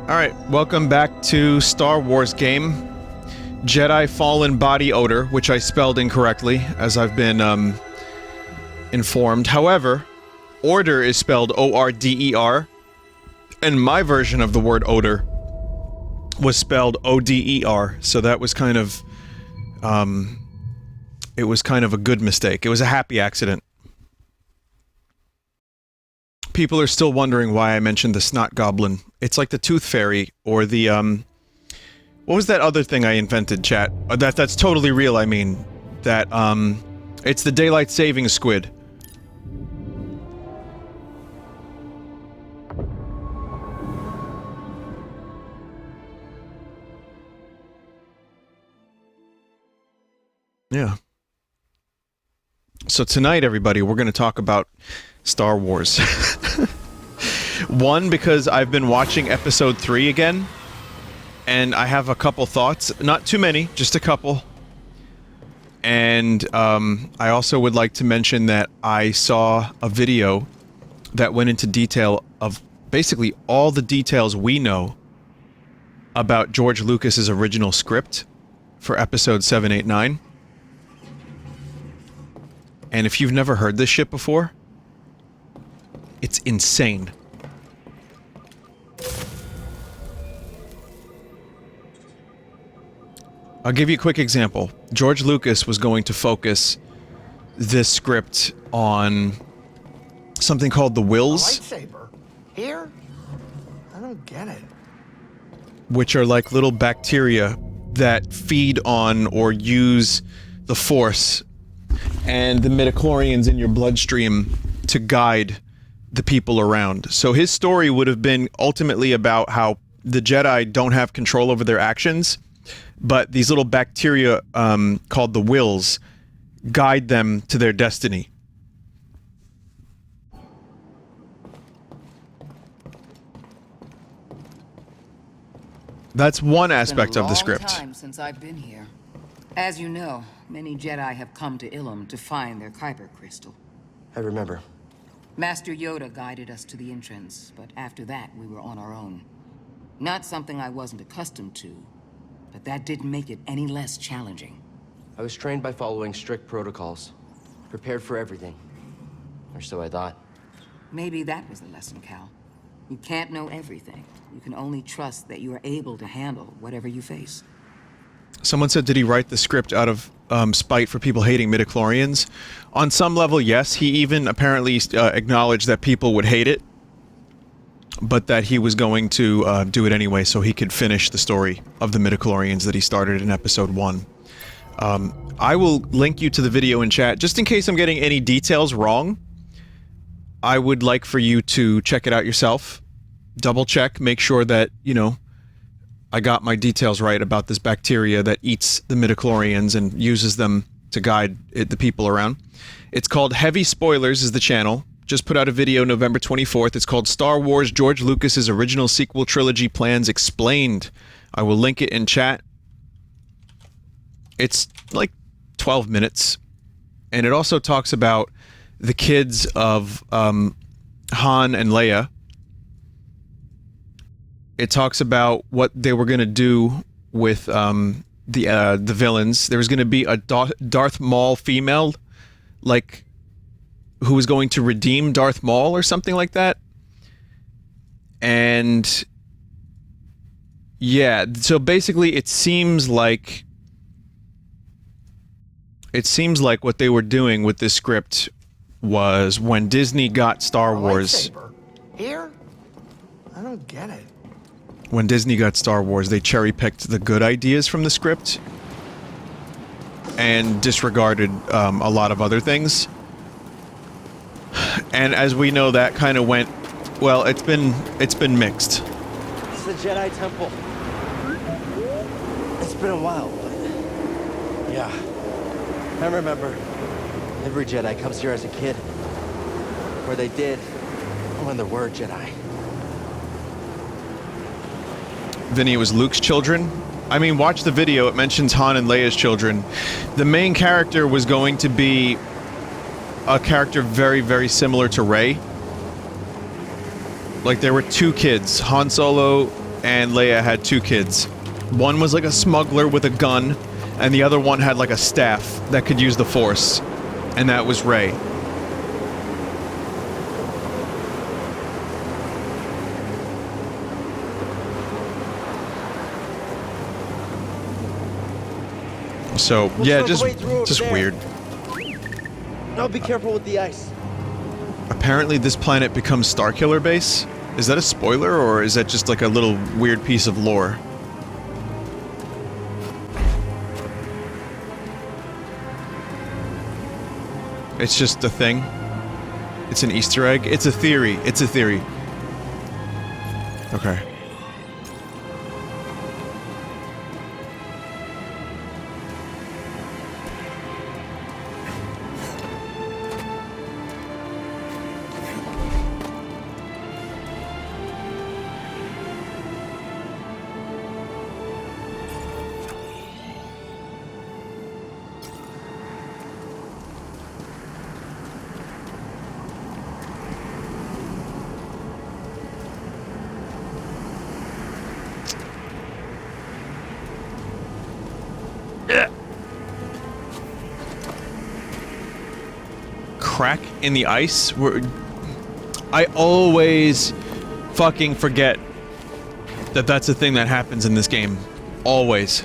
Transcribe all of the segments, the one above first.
Alright, welcome back to Star Wars game. Jedi Fallen Body Odor, which I spelled incorrectly, as I've been, informed. However, order is spelled O-R-D-E-R, and my version of the word odor was spelled O-D-E-R, so that was kind of, it was kind of a good mistake. It was a happy accident. People are still wondering why I mentioned the snot goblin. It's like the tooth fairy, or the, what was that other thing I invented, chat? That's totally real, I mean. That, it's the daylight saving squid. Yeah. So tonight, everybody, we're gonna talk about Star Wars. One, because I've been watching episode 3 again, and I have a couple thoughts. Not too many, just a couple. And, I also would like to mention that I saw a video that went into detail of basically all the details we know about George Lucas's original script for episode 7, 8, 9. And if you've never heard this shit before, it's insane. I'll give you a quick example. George Lucas was going to focus this script on something called the Wills. Lightsaber? Here? I don't get it. Which are like little bacteria that feed on or use the Force and the midichlorians in your bloodstream to guide the people around. So his story would have been ultimately about how the Jedi don't have control over their actions, but these little bacteria, called the Wills, guide them to their destiny. That's one aspect of the script. It's been a long time since I've been here. As you know, many Jedi have come to Ilum to find their Kyber crystal. I remember. Master Yoda guided us to the entrance, but after that, we were on our own. Not something I wasn't accustomed to, but that didn't make it any less challenging. I was trained by following strict protocols. Prepared for everything. Or so I thought. Maybe that was the lesson, Cal. You can't know everything. You can only trust that you are able to handle whatever you face. Someone said, did he write the script out of spite for people hating midichlorians? On some level, yes. He even apparently acknowledged that people would hate it, but that he was going to do it anyway so he could finish the story of the midichlorians that he started in episode 1. I will link you to the video in chat, just in case I'm getting any details wrong. I would like for you to check it out yourself. Double check, make sure that, you know, I got my details right about this bacteria that eats the midichlorians and uses them to guide the people around. It's called Heavy Spoilers is the channel. Just put out a video November 24th. It's called Star Wars George Lucas's Original Sequel Trilogy Plans Explained. I will link it in chat. It's like 12 minutes. And it also talks about the kids of Han and Leia. It talks about what they were going to do with the villains. There was going to be a Darth Maul female, like, who was going to redeem Darth Maul or something like that. And yeah, so basically it seems like what they were doing with this script was when Disney got Star Wars. Lightsaber? Here? I don't get it. When Disney got Star Wars, they cherry-picked the good ideas from the script and disregarded a lot of other things. And as we know, that kind of went, well, it's been mixed. It's the Jedi Temple. It's been a while, but yeah. I remember. Every Jedi comes here as a kid. Or they did, when there were Jedi. Vinny, it was Luke's children. I mean, watch the video, it mentions Han and Leia's children. The main character was going to be a character very, very similar to Rey. Like, there were two kids, Han Solo and Leia had 2 kids. One was like a smuggler with a gun, and the other one had like a staff that could use the Force, and that was Rey. So, yeah, just weird. No, be careful with the ice. Apparently this planet becomes Starkiller Base? Is that a spoiler, or is that just like a little weird piece of lore? It's just a thing? It's an Easter egg? It's a theory. It's a theory. Okay. Crack in the ice? I always fucking forget that that's a thing that happens in this game. Always.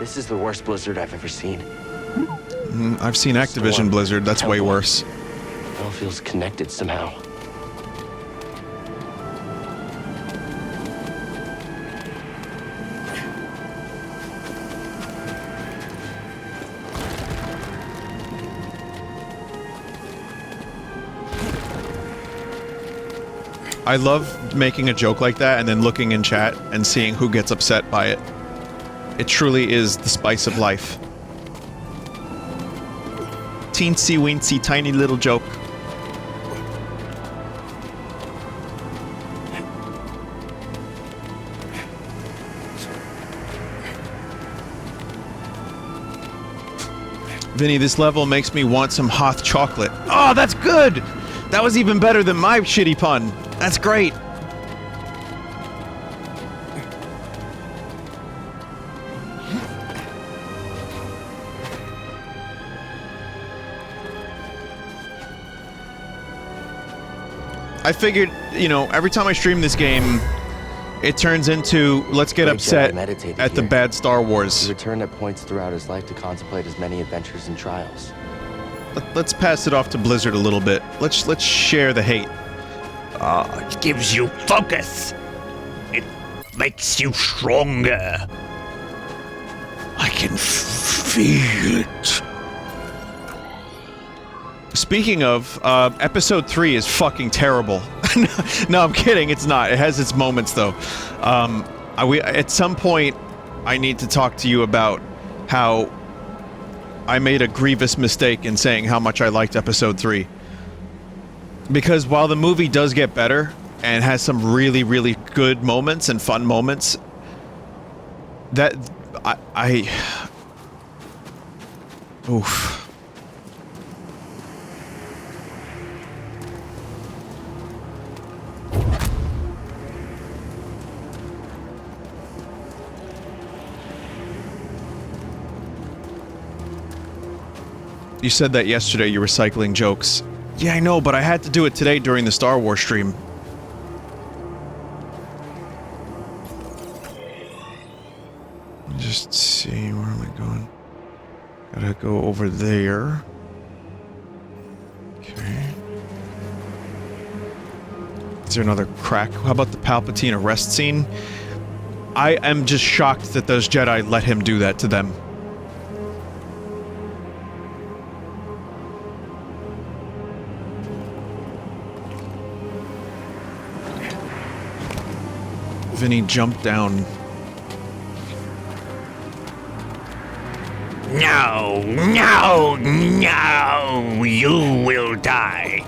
This is the worst blizzard I've ever seen. I've seen Activision Storm, Blizzard, that's way temple. worse. It all feels connected somehow. I love making a joke like that and then looking in chat and seeing who gets upset by it. It truly is the spice of life. Teensy weensy tiny little joke. Vinny, this level makes me want some Hoth chocolate. Oh, that's good! That was even better than my shitty pun. That's great. I figured, you know, every time I stream this game, it turns into let's get Great upset Jedi meditated at the here. bad Star He Wars. returned at points throughout his life to contemplate his many adventures and trials. Let's pass it off to Blizzard a little bit. Let's share the hate. It gives you focus. It makes you stronger. I can feel it. Speaking of, episode 3 is fucking terrible. No, I'm kidding. It's not. It has its moments, though. At some point, I need to talk to you about how I made a grievous mistake in saying how much I liked episode 3. Because while the movie does get better and has some really, really good moments and fun moments, that oof. You said that yesterday, you were recycling jokes. Yeah, I know, but I had to do it today during the Star Wars stream. Just see, where am I going? Gotta go over there. Okay. Is there another crack? How about the Palpatine arrest scene? I am just shocked that those Jedi let him do that to them. Vinny jumped down. No, no, no, you will die.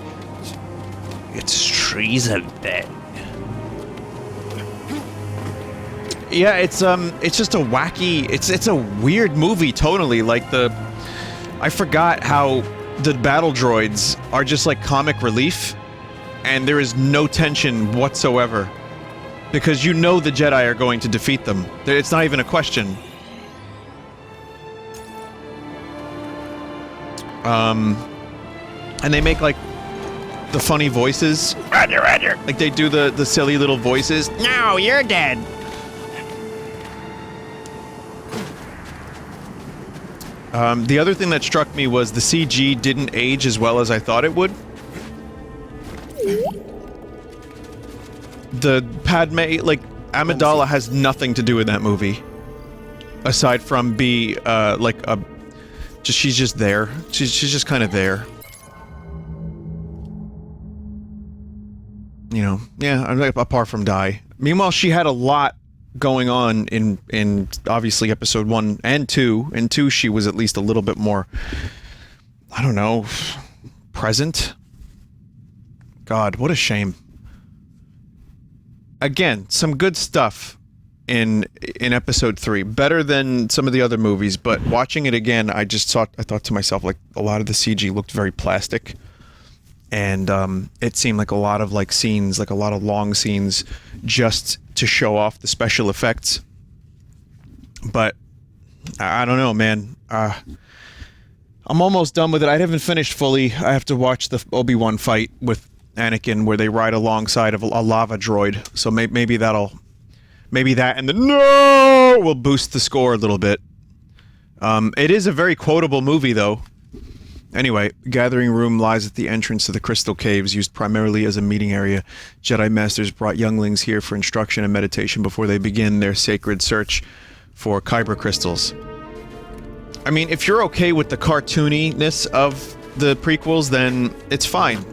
It's treason then. Yeah, it's just a wacky, it's a weird movie tonally, like I forgot how the battle droids are just like comic relief, and there is no tension whatsoever. Because you know the Jedi are going to defeat them. It's not even a question. And they make, like, the funny voices. Roger, roger. Like, they do the silly little voices. No, you're dead. The other thing that struck me was the CG didn't age as well as I thought it would. The Padme, like, Amidala has nothing to do with that movie. Aside from be, like, she's just there. She's just kind of there. You know, yeah, apart from die. Meanwhile, she had a lot going on in obviously episode 1 and 2. In 2, she was at least a little bit more, I don't know, present. God, what a shame. Again, some good stuff in episode 3, better than some of the other movies, but watching it again, I thought to myself, like, a lot of the CG looked very plastic, and it seemed like a lot of, like, scenes, like a lot of long scenes, just to show off the special effects. But I don't know, man. I'm almost done with it. I haven't finished fully. I have to watch the Obi-Wan fight with Anakin, where they ride alongside of a lava droid. So maybe that and the no will boost the score a little bit. It is a very quotable movie, though. Anyway, gathering room lies at the entrance to the crystal caves, used primarily as a meeting area. Jedi Masters brought younglings here for instruction and meditation before they begin their sacred search for Kyber crystals. I mean, if you're okay with the cartooniness of the prequels, then it's fine.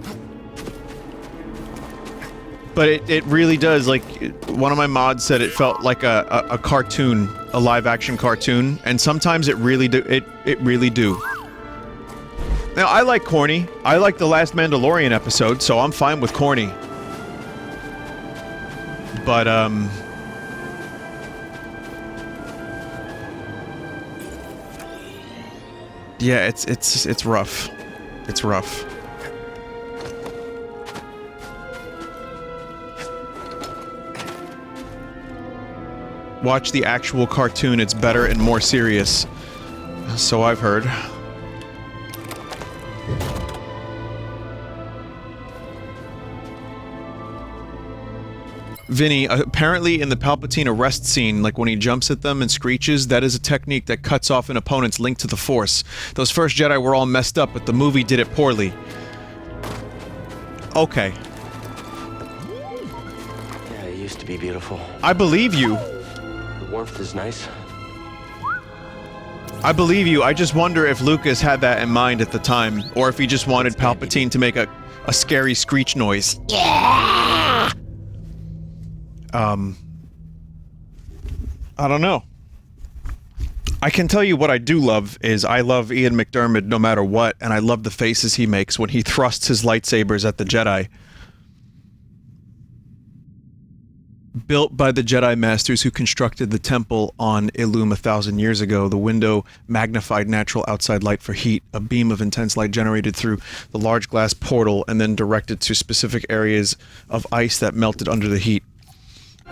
But it really does, like, one of my mods said it felt like a cartoon, a live-action cartoon, and sometimes it really do. Now, I like corny. I like the last Mandalorian episode, so I'm fine with corny. But, yeah, it's rough. It's rough. Watch the actual cartoon, it's better and more serious. So I've heard. Vinny, apparently in the Palpatine arrest scene, like when he jumps at them and screeches, that is a technique that cuts off an opponent's link to the Force. Those first Jedi were all messed up, but the movie did it poorly. Okay. Yeah, it used to be beautiful. I believe you. The warmth is nice. I believe you. I just wonder if Lucas had that in mind at the time, or if he just wanted Palpatine to make a scary screech noise. Yeah! I don't know. I can tell you what I do love is I love Ian McDiarmid no matter what, and I love the faces he makes when he thrusts his lightsabers at the Jedi. Built by the Jedi Masters who constructed the temple on Ilum 1,000 years ago, the window magnified natural outside light for heat, a beam of intense light generated through the large glass portal and then directed to specific areas of ice that melted under the heat.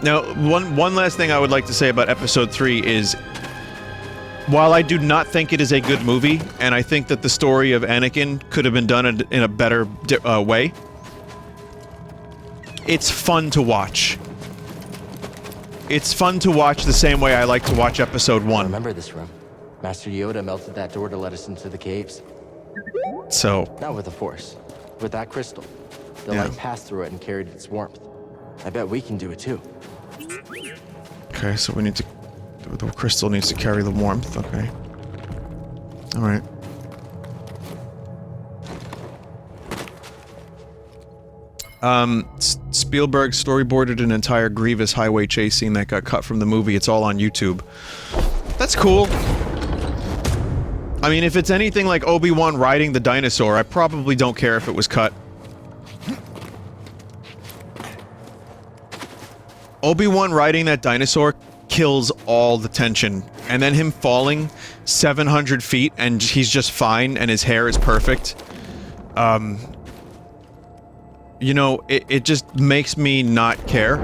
Now, one last thing I would like to say about Episode 3 is, while I do not think it is a good movie, and I think that the story of Anakin could have been done in a better way, it's fun to watch. It's fun to watch the same way I like to watch Episode 1. I remember this room. Master Yoda melted that door to let us into the caves. So... Not with the Force. With that crystal. The light passed through it and carried its warmth. I bet we can do it too. Okay, so we need to... The crystal needs to carry the warmth, okay. Alright. Spielberg storyboarded an entire Grievous highway chase scene that got cut from the movie. It's all on YouTube. That's cool. I mean, if it's anything like Obi-Wan riding the dinosaur, I probably don't care if it was cut. Obi-Wan riding that dinosaur kills all the tension and then him falling 700 feet and he's just fine and his hair is perfect. You know, it just makes me not care.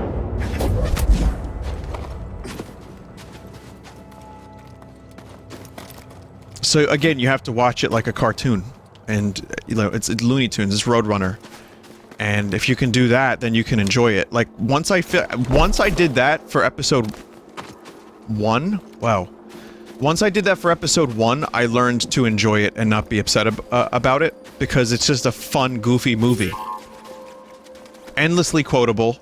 So again, you have to watch it like a cartoon. And, you know, it's Looney Tunes, it's Roadrunner. And if you can do that, then you can enjoy it. Like, once I did that for episode 1, wow. Once I did that for episode 1, I learned to enjoy it and not be upset about it, because it's just a fun, goofy movie. Endlessly quotable.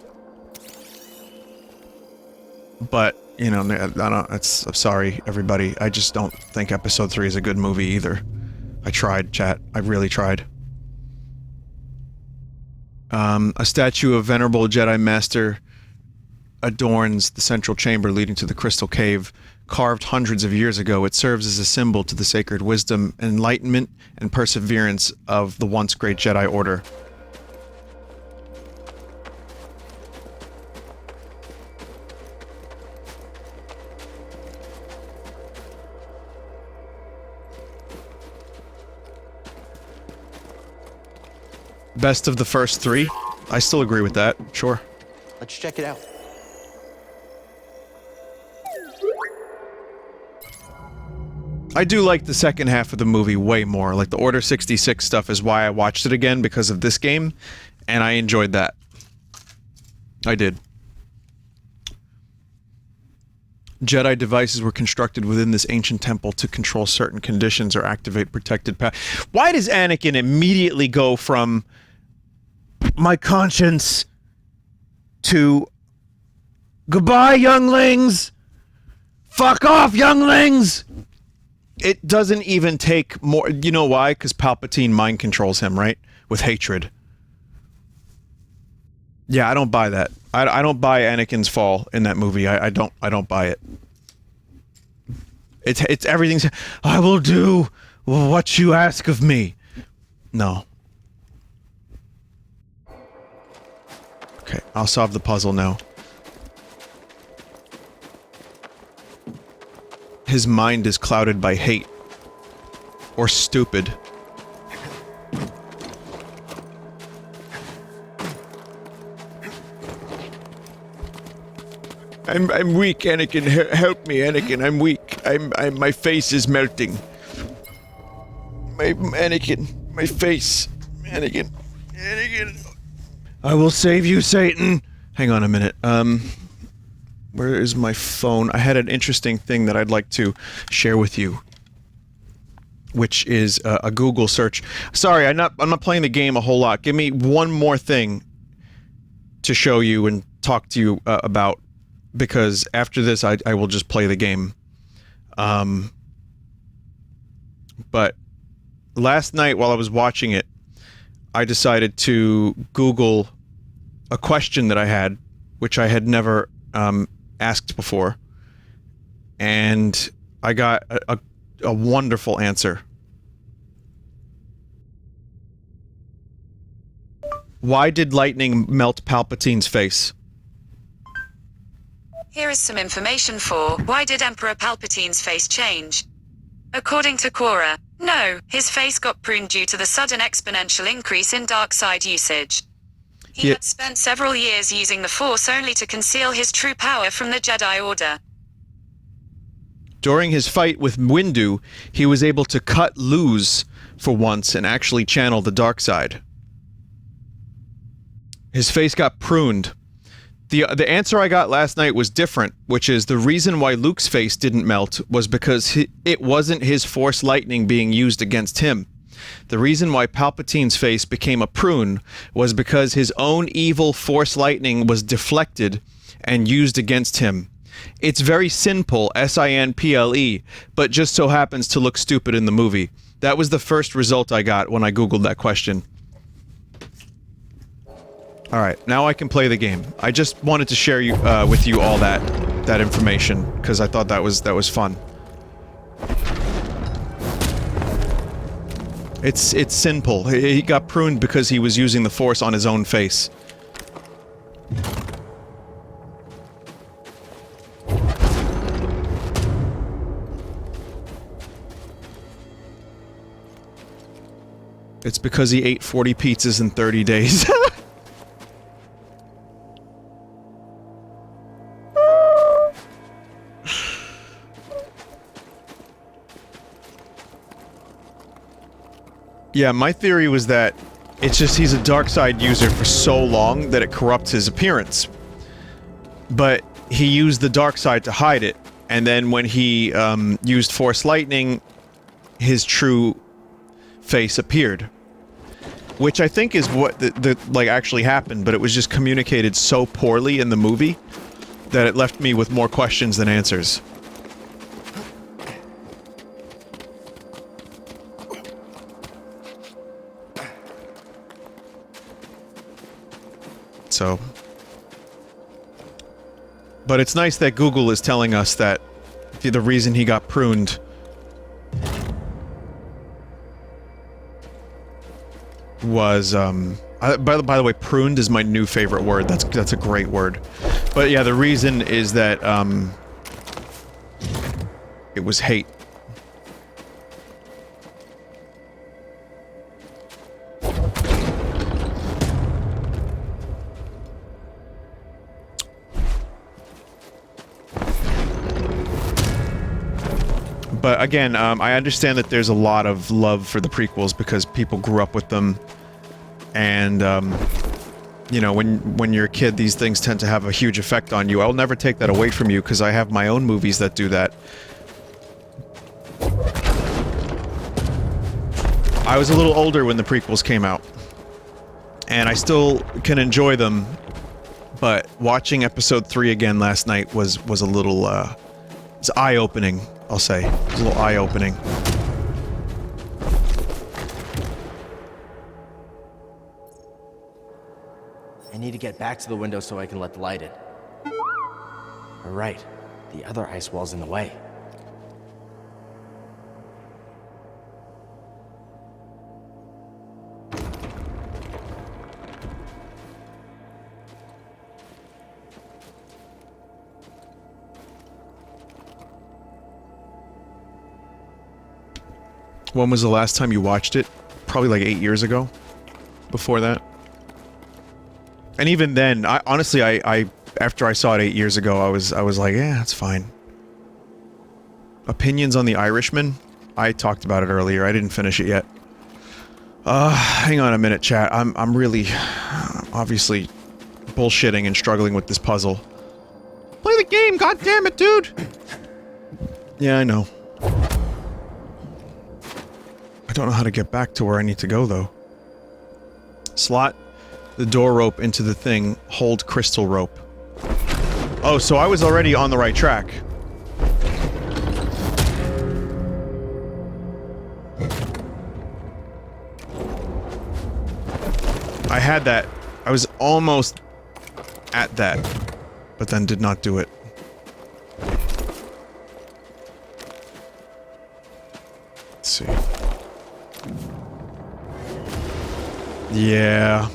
But, you know, I'm sorry, everybody. I just don't think episode 3 is a good movie either. I tried, chat. I really tried. A statue of Venerable Jedi Master adorns the central chamber leading to the Crystal Cave. Carved hundreds of years ago, it serves as a symbol to the sacred wisdom, enlightenment, and perseverance of the once great Jedi Order. Best of the first 3? I still agree with that, sure. Let's check it out. I do like the second half of the movie way more. Like, the Order 66 stuff is why I watched it again, because of this game, and I enjoyed that. I did. Jedi devices were constructed within this ancient temple to control certain conditions or activate protected path. Why does Anakin immediately go from my conscience to goodbye, younglings? Fuck off, younglings! It doesn't even take more. You know why? Because Palpatine mind controls him, right? With hatred. Yeah, I don't buy that. I don't buy Anakin's fall in that movie. I don't buy it. It's everything's. I will do what you ask of me. No. Okay, I'll solve the puzzle now. His mind is clouded by hate. Or stupid. I'm weak, Anakin. Help me, Anakin. I'm weak. My face is melting. Anakin. My face. Anakin. I will save you, Satan. Hang on a minute. Where is my phone? I had an interesting thing that I'd like to share with you, which is a Google search. Sorry, I'm not playing the game a whole lot. Give me one more thing to show you and talk to you about, because after this I will just play the game. But last night while I was watching it, I decided to Google a question that I had, which I had never asked before, and I got a wonderful answer. Why did lightning melt Palpatine's face? Here is some information for why did Emperor Palpatine's face change? According to Quora, no, his face got pruned due to the sudden exponential increase in dark side usage. He had spent several years using the Force only to conceal his true power from the Jedi Order. During his fight with Windu, he was able to cut loose for once and actually channel the dark side. His face got pruned. The answer I got last night was different, which is the reason why Luke's face didn't melt was because it wasn't his Force lightning being used against him. The reason why Palpatine's face became a prune was because his own evil Force lightning was deflected and used against him. It's very simple, S-I-N-P-L-E, but just so happens to look stupid in the movie. That was the first result I got when I Googled that question. Alright, now I can play the game. I just wanted to share with you all that information, because I thought that was fun. It's simple. He got pruned because he was using the Force on his own face. It's because he ate 40 pizzas in 30 days. Yeah, my theory was that it's just he's a dark side user for so long that it corrupts his appearance. But he used the dark side to hide it, and then when he used Force Lightning, his true face appeared. Which I think is what like actually happened, but it was just communicated so poorly in the movie that it left me with more questions than answers. So, but it's nice that Google is telling us that the reason he got pruned was, by the way, pruned is my new favorite word. That's a great word. But yeah, the reason is that, it was hate. But again, I understand that there's a lot of love for the prequels because people grew up with them, and you know, when you're a kid, these things tend to have a huge effect on you. I'll never take that away from you because I have my own movies that do that. I was a little older when the prequels came out, and I still can enjoy them, but watching Episode 3 again last night was a little, it's eye-opening. I'll say. It was a little eye-opening. I need to get back to the window so I can let the light in. All right, the other ice wall's in the way. When was the last time you watched it? Probably like 8 years ago. Before that. And even then, honestly, after I saw it 8 years ago, I was like, yeah, it's fine. Opinions on The Irishman? I talked about it earlier. I didn't finish it yet. Hang on a minute, chat. I'm really, obviously, bullshitting and struggling with this puzzle. Play the game, goddammit, dude! Yeah, I know. I don't know how to get back to where I need to go, though. Slot the door rope into the thing. Hold crystal rope. Oh, so I was already on the right track. I had that. I was almost at that, but then did not do it. Let's see. Yeah.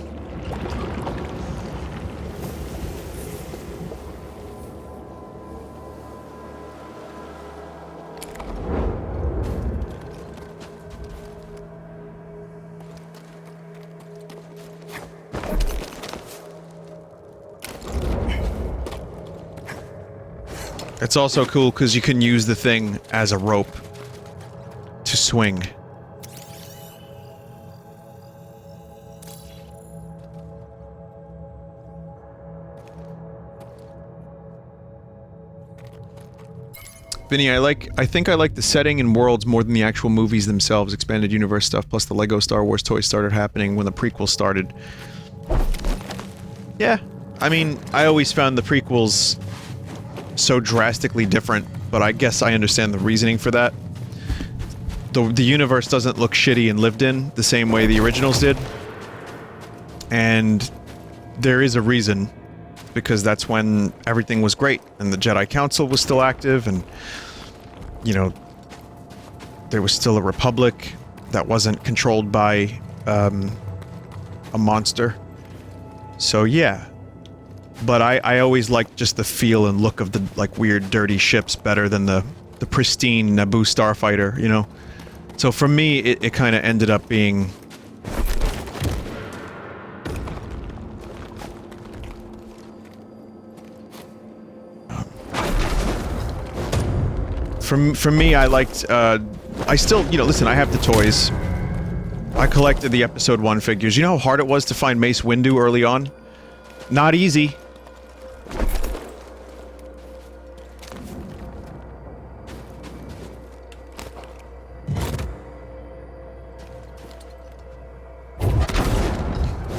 It's also cool because you can use the thing as a rope to swing. Vinny, I think I like the setting and worlds more than the actual movies themselves. Expanded universe stuff, plus the Lego Star Wars toys started happening when the prequels started. Yeah, I mean, I always found the prequels so drastically different, but I guess I understand the reasoning for that. The universe doesn't look shitty and lived in the same way the originals did. And there is a reason, because that's when everything was great, and the Jedi Council was still active, and, you know, there was still a republic that wasn't controlled by, a monster. So, yeah. But I always liked just the feel and look of the, like, weird, dirty ships better than the pristine Naboo starfighter, you know? So for me, it kind of ended up being For me, I liked, I still, you know, listen, I have the toys. I collected the Episode 1 figures. You know how hard it was to find Mace Windu early on? Not easy.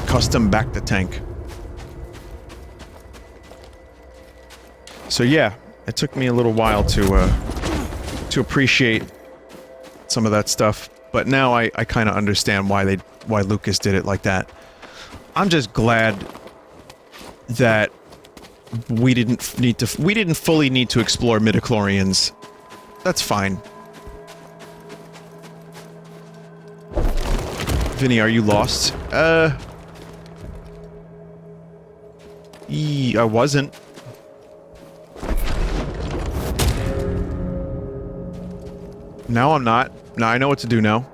Custom back to tank. So yeah, it took me a little while to appreciate some of that stuff, but now I kind of understand why Lucas did it like that. I'm just glad that we didn't fully need to explore midichlorians. That's fine. Vinny, are you lost? I wasn't. Now I'm not. Now I know what to do now.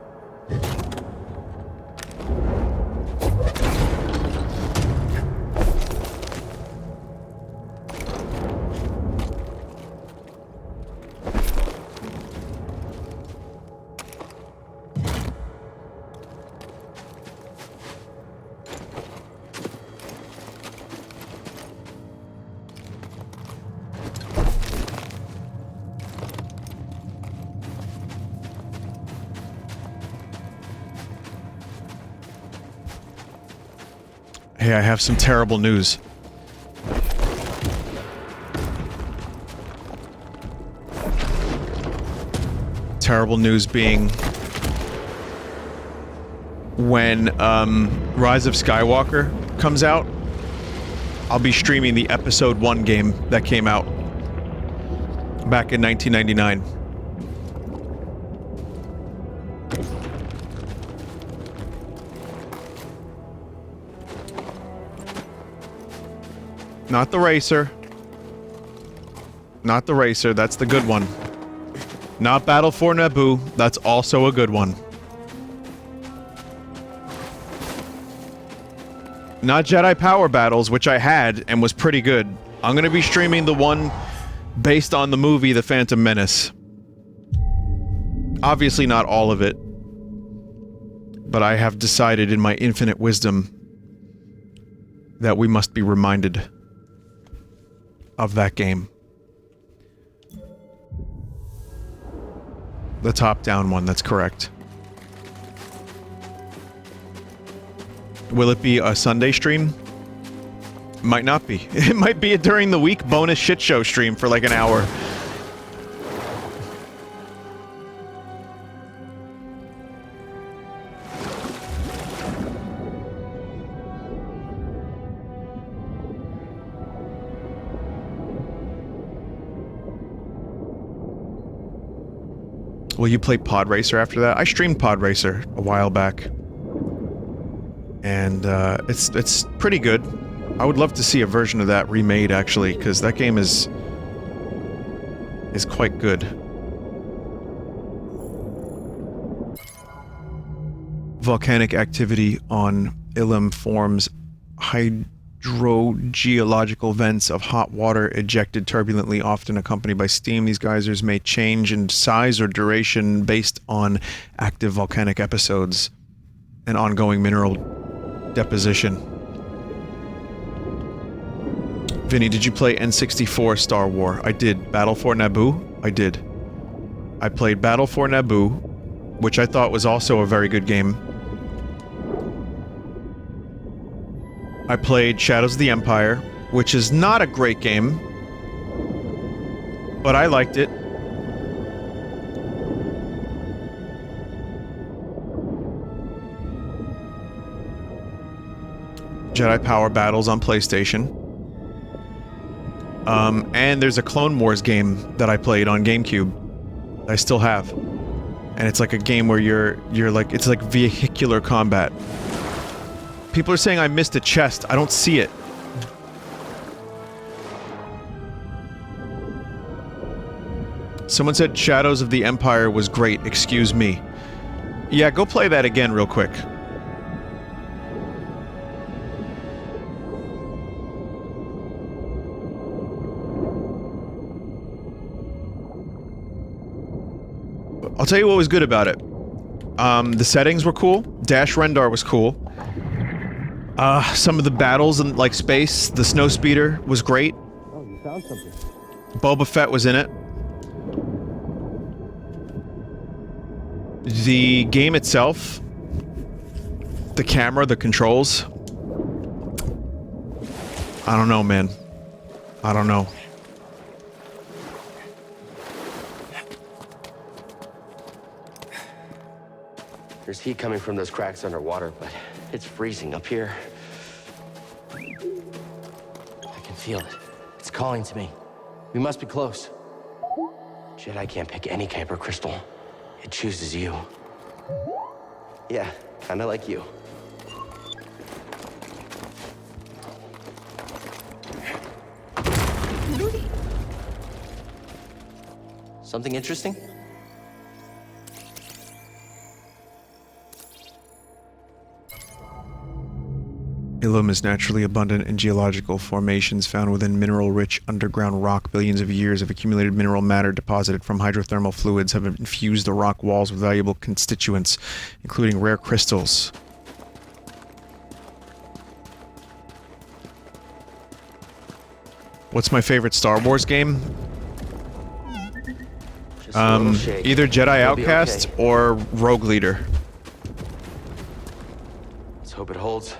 Hey, I have some terrible news. Terrible news being when Rise of Skywalker comes out, I'll be streaming the Episode 1 game that came out back in 1999. Not the racer. Not the racer, that's the good one. Not Battle for Naboo, that's also a good one. Not Jedi Power Battles, which I had and was pretty good. I'm gonna be streaming the one based on the movie The Phantom Menace. Obviously not all of it. But I have decided in my infinite wisdom that we must be reminded of that game. The top-down one, that's correct. Will it be a Sunday stream? Might not be. It might be a during the week bonus shit show stream for like an hour. Will you play Pod Racer after that? I streamed Pod Racer a while back. And, it's pretty good. I would love to see a version of that remade, actually, because that game is quite good. Volcanic activity on Ilum forms hydrogeological vents of hot water ejected turbulently, often accompanied by steam. These geysers may change in size or duration based on active volcanic episodes and ongoing mineral deposition. Vinny, did you play N64 Star Wars? I did. Battle for Naboo? I did. I played Battle for Naboo, which I thought was also a very good game. I played Shadows of the Empire, which is not a great game, but I liked it. Jedi Power Battles on PlayStation. And there's a Clone Wars game that I played on GameCube. I still have. And it's like a game where you're like, it's like vehicular combat. People are saying I missed a chest. I don't see it. Someone said Shadows of the Empire was great. Excuse me. Yeah, go play that again real quick. I'll tell you what was good about it. The settings were cool. Dash Rendar was cool. Some of the battles in, like, space, the snowspeeder was great. Oh, you found something. Boba Fett was in it. The game itself, the camera, the controls. I don't know, man. I don't know. There's heat coming from those cracks underwater, but it's freezing up here. I can feel it. It's calling to me. We must be close. Jedi can't pick any Kyber crystal. It chooses you. Yeah, kinda like you. Something interesting? Ilum is naturally abundant in geological formations found within mineral-rich underground rock. Billions of years of accumulated mineral matter deposited from hydrothermal fluids have infused the rock walls with valuable constituents, including rare crystals. What's my favorite Star Wars game? Just a little shake. Either Jedi You'll be Outcast okay. or Rogue Leader. Let's hope it holds.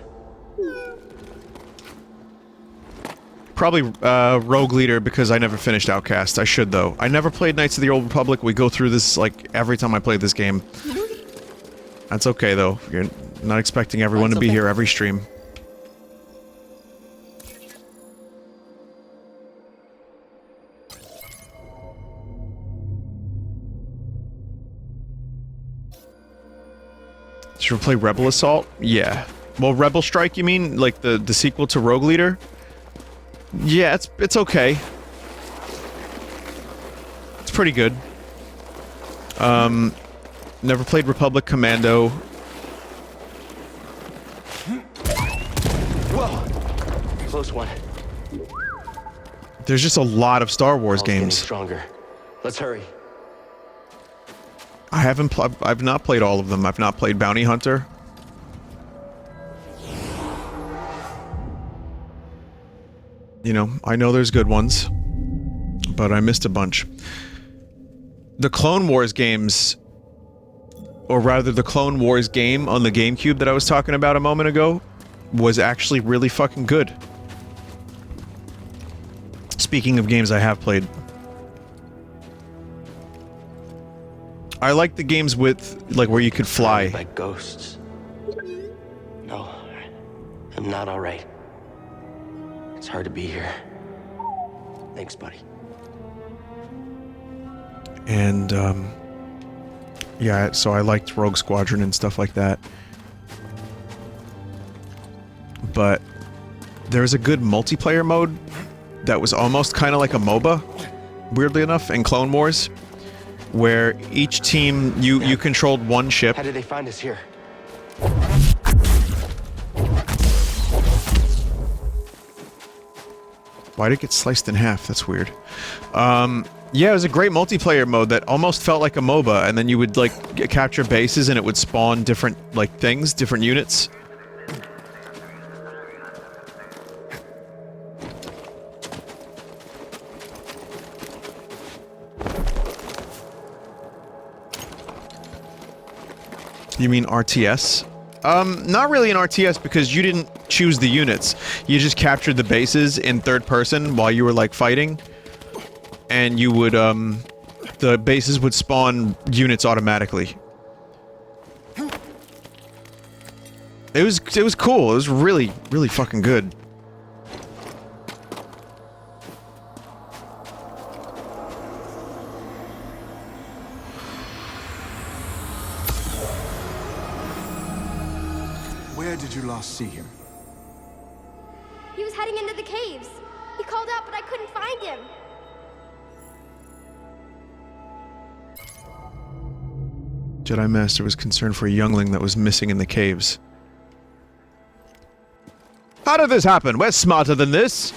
Probably Rogue Leader because I never finished Outcast. I should, though. I never played Knights of the Old Republic. We go through this, like, every time I play this game. That's okay, though. You're not expecting everyone to be here every stream. Did you ever play Rebel Assault? Yeah. Well, Rebel Strike, you mean? Like the sequel to Rogue Leader? Yeah, it's okay. It's pretty good. Never played Republic Commando. Whoa! Close one. There's just a lot of Star Wars Ball's getting games. stronger. Let's hurry. I've not played all of them. I've not played Bounty Hunter. You know, I know there's good ones, but I missed a bunch. The Clone Wars games, or rather the Clone Wars game on the GameCube that I was talking about a moment ago, was actually really fucking good. Speaking of games I have played. I like the games with, like, where you could fly. By ghosts. No, I'm not all right. It's hard to be here. Thanks, buddy. And, yeah, so I liked Rogue Squadron and stuff like that. But there's a good multiplayer mode that was almost kind of like a MOBA, weirdly enough, in Clone Wars, where each team, you controlled one ship. How did they find us here? Why'd it get sliced in half? That's weird. Yeah, it was a great multiplayer mode that almost felt like a MOBA, and then you would, like, capture bases and it would spawn different, like, things, different units. You mean RTS? Not really an RTS because you didn't choose the units. You just captured the bases in third person while you were, like, fighting. And you would, the bases would spawn units automatically. It was cool. It was really, really fucking good. Where did you last see him? He was heading into the caves. He called out, but I couldn't find him. Jedi Master was concerned for a youngling that was missing in the caves. How did this happen? We're smarter than this!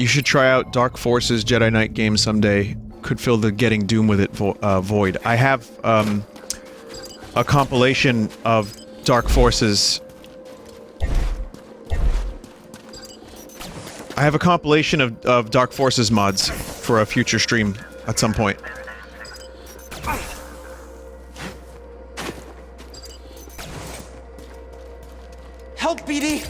You should try out Dark Forces Jedi Knight game someday. Could fill the getting Doom with it void. I have a compilation of Dark Forces. I have a compilation of Dark Forces mods for a future stream at some point. Help, BD!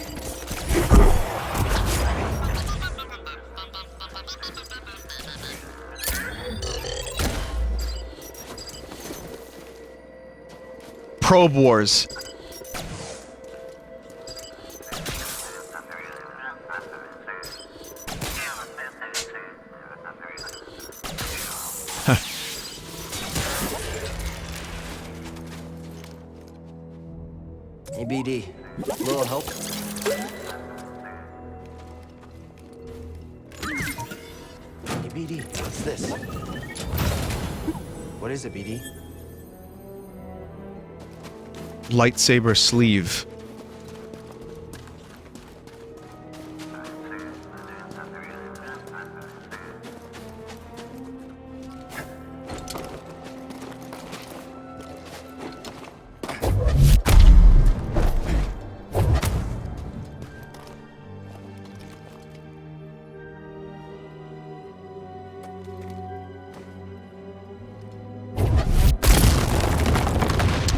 Probe Wars. Hey, BD. Little help? Hey, BD, what's this? What is it, BD? Lightsaber sleeve.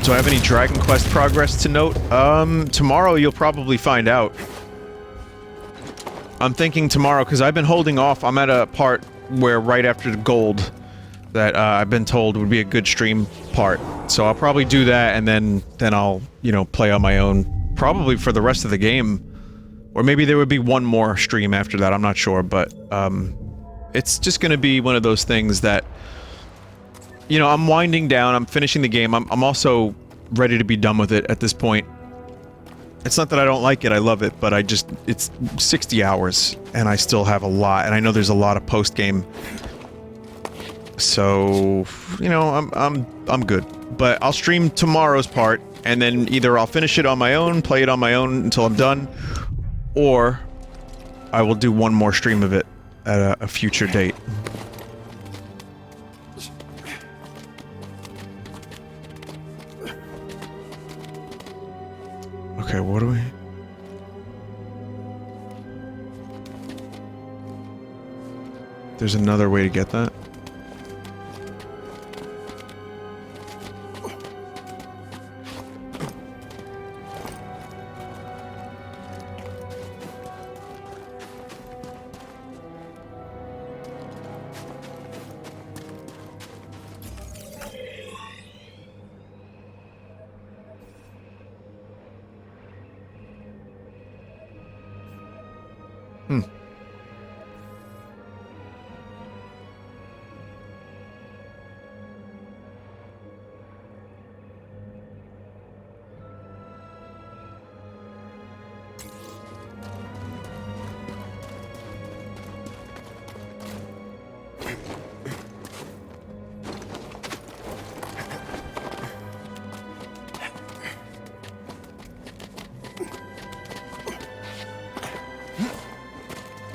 Do I have any Dragon Quest progress to note? Tomorrow you'll probably find out. I'm thinking tomorrow, because I've been holding off. I'm at a part where right after the gold that I've been told would be a good stream part. So I'll probably do that, and then I'll, you know, play on my own. Probably for the rest of the game. Or maybe there would be one more stream after that, I'm not sure, but, it's just gonna be one of those things that, you know, I'm winding down, I'm finishing the game, I'm also ready to be done with it at this point. It's not that I don't like it, I love it, but it's 60 hours, and I still have a lot, and I know there's a lot of post-game. So, you know, I'm good. But I'll stream tomorrow's part, and then either I'll finish it on my own, play it on my own until I'm done, or I will do one more stream of it at a future date. Okay, what do we... There's another way to get that?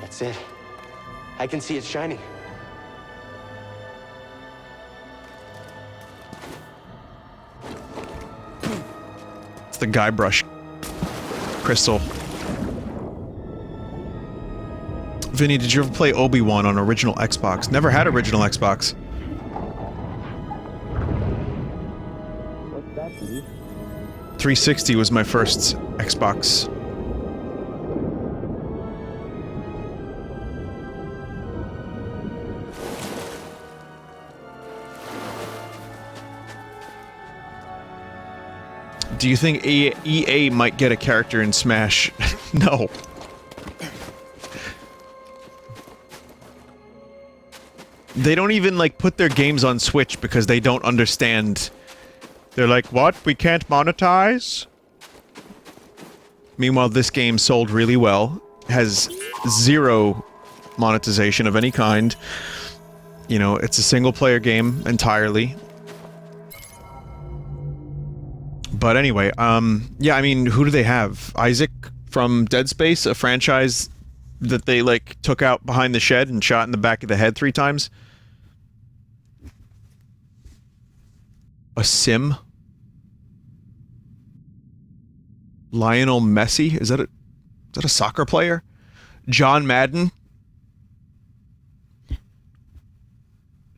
That's it. I can see it shining. It's the Guybrush crystal. Vinny, did you ever play Obi-Wan on original Xbox? Never had original Xbox. What's that, dude? 360 was my first Xbox. Do you think EA might get a character in Smash? No. They don't even, like, put their games on Switch because they don't understand. They're like, what? We can't monetize? Meanwhile, this game sold really well. Has zero monetization of any kind. You know, it's a single-player game entirely. But anyway, yeah, I mean, who do they have? Isaac from Dead Space, a franchise that they like took out behind the shed and shot in the back of the head 3 times. A sim. Lionel Messi? Is that a soccer player? John Madden?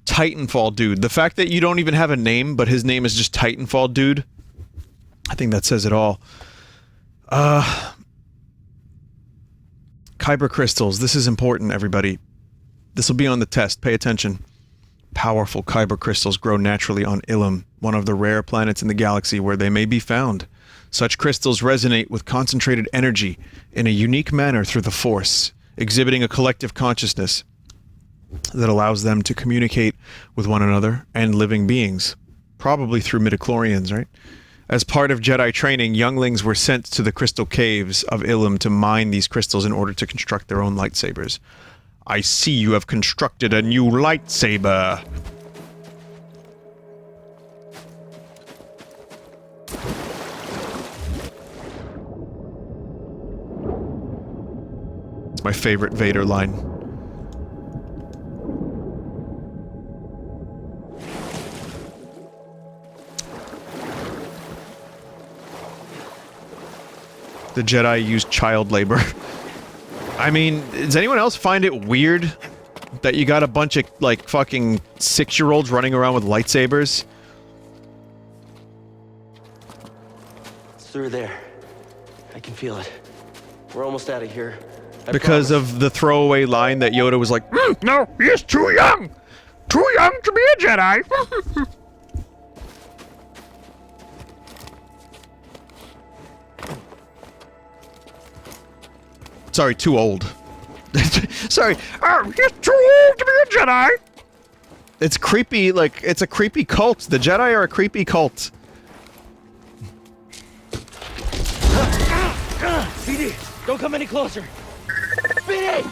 Titanfall dude. The fact that you don't even have a name, but his name is just Titanfall dude. I think that says it all. Kyber crystals. This is important, everybody. This will be on the test. Pay attention. Powerful kyber crystals grow naturally on Ilum, one of the rare planets in the galaxy where they may be found. Such crystals resonate with concentrated energy in a unique manner through the Force, exhibiting a collective consciousness that allows them to communicate with one another and living beings, probably through midichlorians, right? As part of Jedi training, younglings were sent to the crystal caves of Ilum to mine these crystals in order to construct their own lightsabers. I see you have constructed a new lightsaber. It's my favorite Vader line. The Jedi used child labor. I mean, does anyone else find it weird that you got a bunch of, like, fucking 6-year-olds running around with lightsabers? It's through there. I can feel it. We're almost out of here. Because of the throwaway line that Yoda was like, No, he is too young! Too young to be a Jedi! sorry, too old. Sorry. He's too old to be a Jedi! It's creepy, like, it's a creepy cult. The Jedi are a creepy cult. Vinny, don't come any closer. Vinny!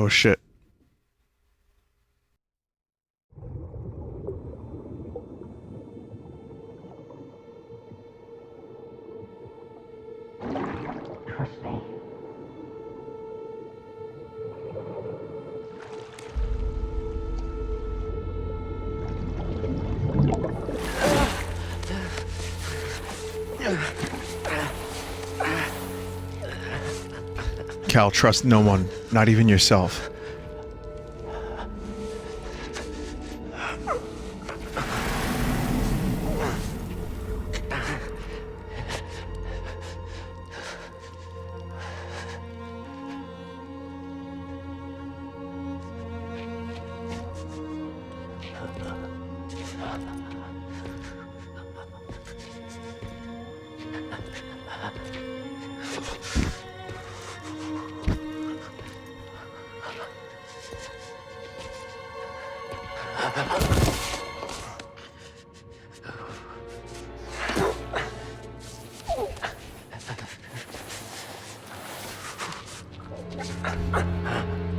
Oh shit. Trust me. Cal, trust no one, not even yourself.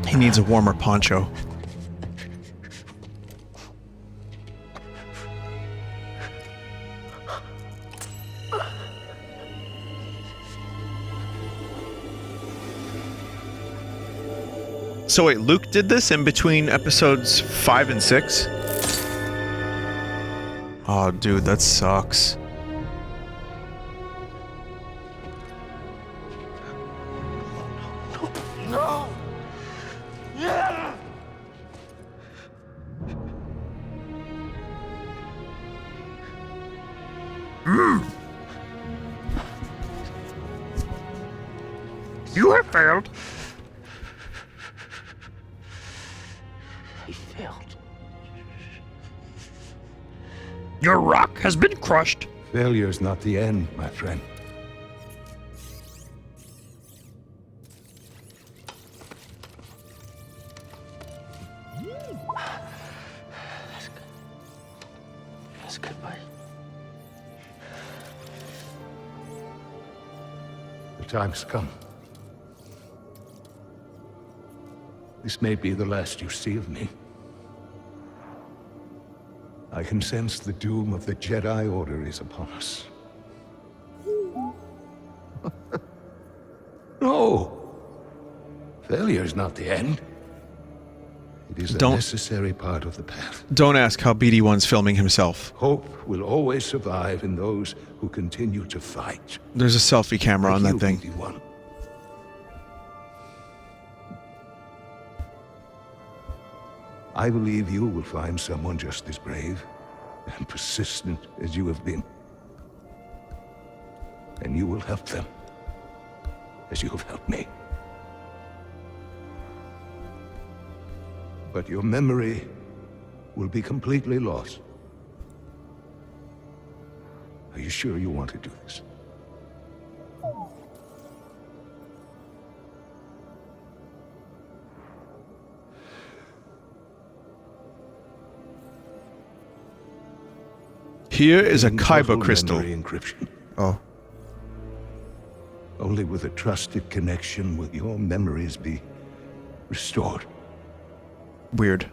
He needs a warmer poncho. So wait, Luke did this in between episodes 5 and 6? Oh, dude, that sucks. No! Yeah! You have failed. He failed. Your rock has been crushed. Failure's not the end, my friend. That's good, buddy. The time's come. This may be the last you see of me. I can sense the doom of the Jedi Order is upon us. No! Failure is not the end. It is a necessary part of the path. Don't ask how BD1's filming himself. Hope will always survive in those who continue to fight. There's a selfie camera on that thing. BD1. I believe you will find someone just as brave and persistent as you have been. And you will help them, as you have helped me. But your memory will be completely lost. Are you sure you want to do this? Here is a Kyber crystal. Memory encryption. Oh. Only with a trusted connection will your memories be restored. Weird.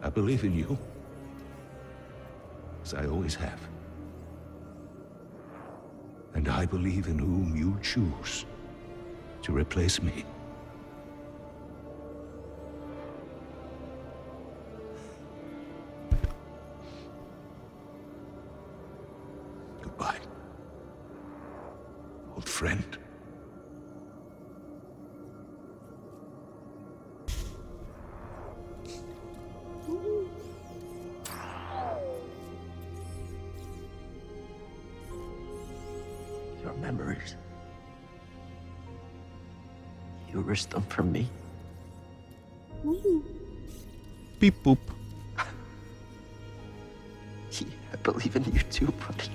I believe in you, as I always have. And I believe in whom you choose to replace me. Goodbye, old friend. Your memories. You risked them for me. Beep boop. Yeah, I believe in you too, buddy.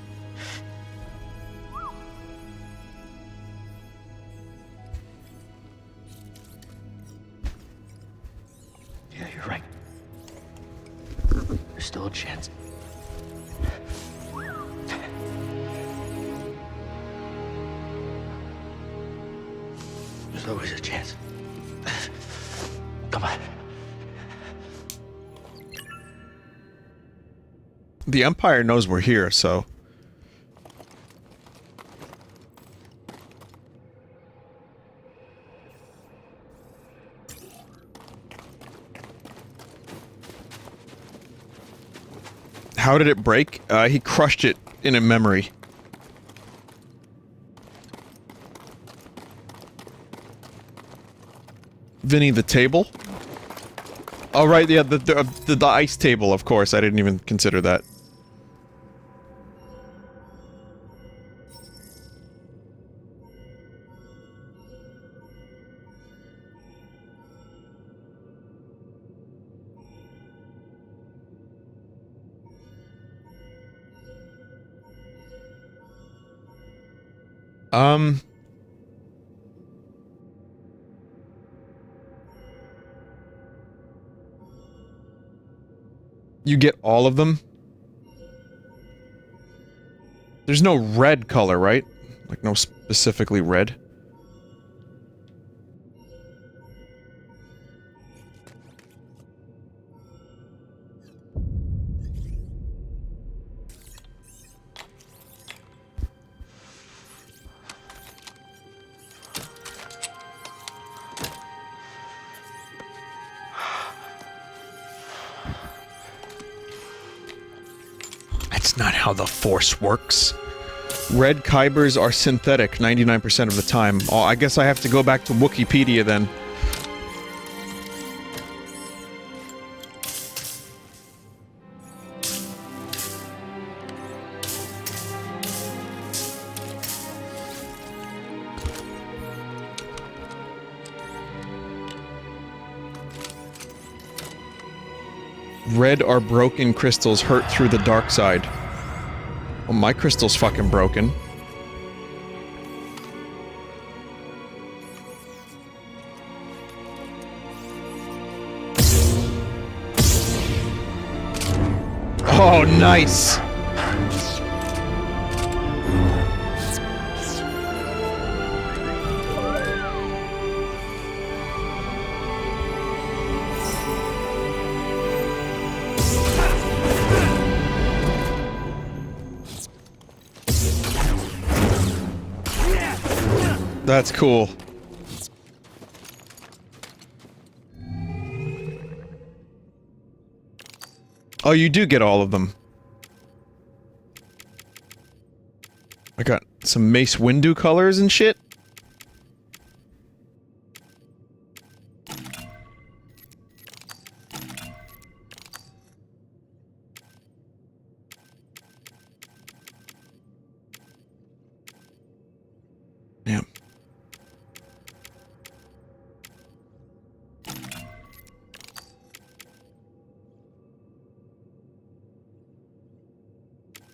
Yeah, you're right. There's still a chance. There's always a chance. Come on. The Empire knows we're here, so... How did it break? He crushed it in a memory. Vinny, the table? Oh, right, yeah, the ice table, of course. I didn't even consider that. You get all of them? There's no red color, right? Like, no specifically red? That's not how the Force works. Red Kybers are synthetic 99% of the time. Oh, I guess I have to go back to Wikipedia then. Red are broken crystals hurt through the dark side. Well, my crystal's fucking broken. Oh, nice! That's cool. Oh, you do get all of them. I got some Mace Windu colors and shit. Yeah.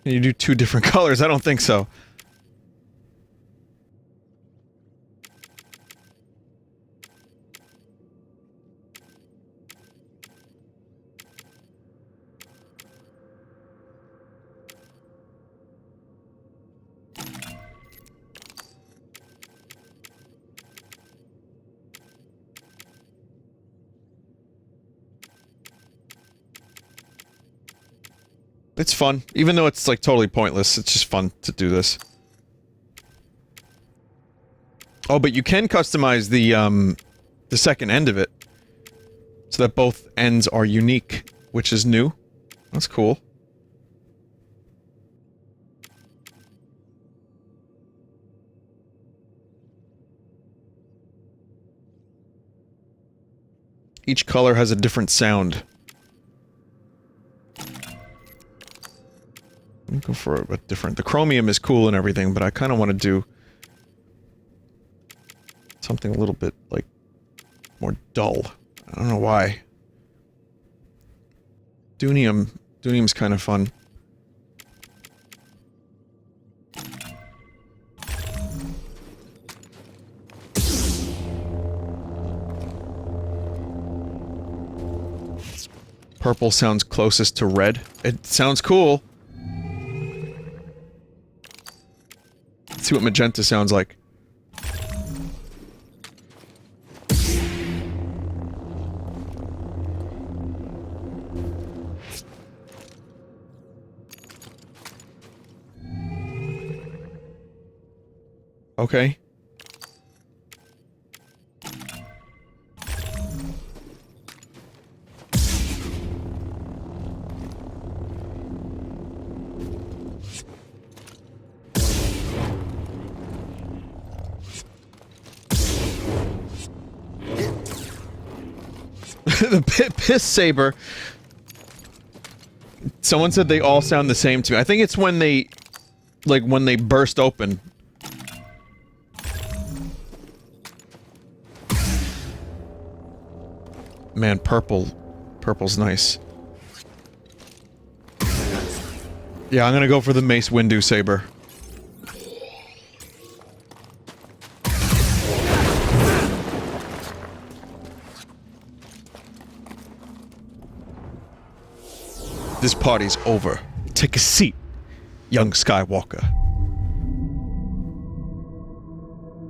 Can you do 2 different colors? I don't think so. It's fun. Even though it's, like, totally pointless, it's just fun to do this. Oh, but you can customize the second end of it. So that both ends are unique, which is new. That's cool. Each color has a different sound. Go for a different. The chromium is cool and everything, but I kind of want to do something a little bit, like, more dull. I don't know why. Dunium's kind of fun. Purple sounds closest to red. It sounds cool. Let's see what magenta sounds like. Okay. The piss saber. Someone said they all sound the same to me. I think it's when they, like, when they burst open. Man, purple's nice. Yeah, I'm gonna go for the Mace Windu saber. This party's over. Take a seat, young Skywalker.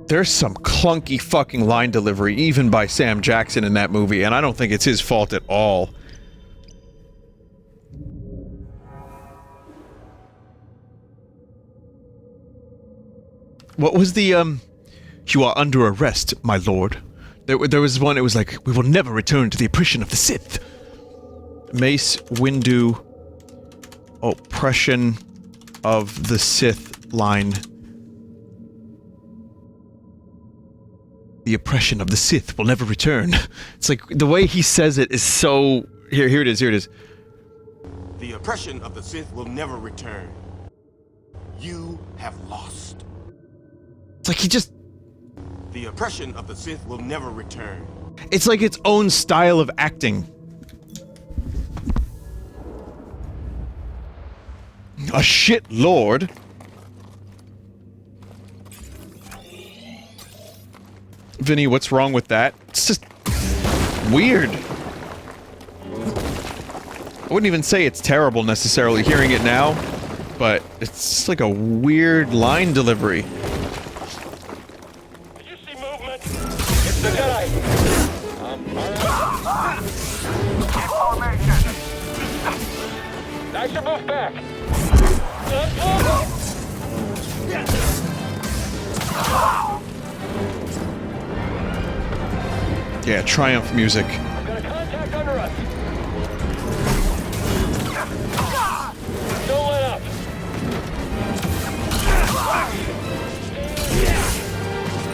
There's some clunky fucking line delivery, even by Sam Jackson in that movie, and I don't think it's his fault at all. What was the, You are under arrest, my lord. There was one, it was like, we will never return to the oppression of the Sith. Mace Windu, oppression of the Sith line. The oppression of the Sith will never return. It's like, the way he says it is so... Here it is, here it is. The oppression of the Sith will never return. You have lost. It's like he just... The oppression of the Sith will never return. It's like its own style of acting. A shit lord. Vinny, what's wrong with that? It's just weird. I wouldn't even say it's terrible necessarily hearing it now, but it's just like a weird line delivery. Did you see movement? It's the Jedi. Nice to move back. Yeah, Triumph music. Got a contact under us. Don't let up.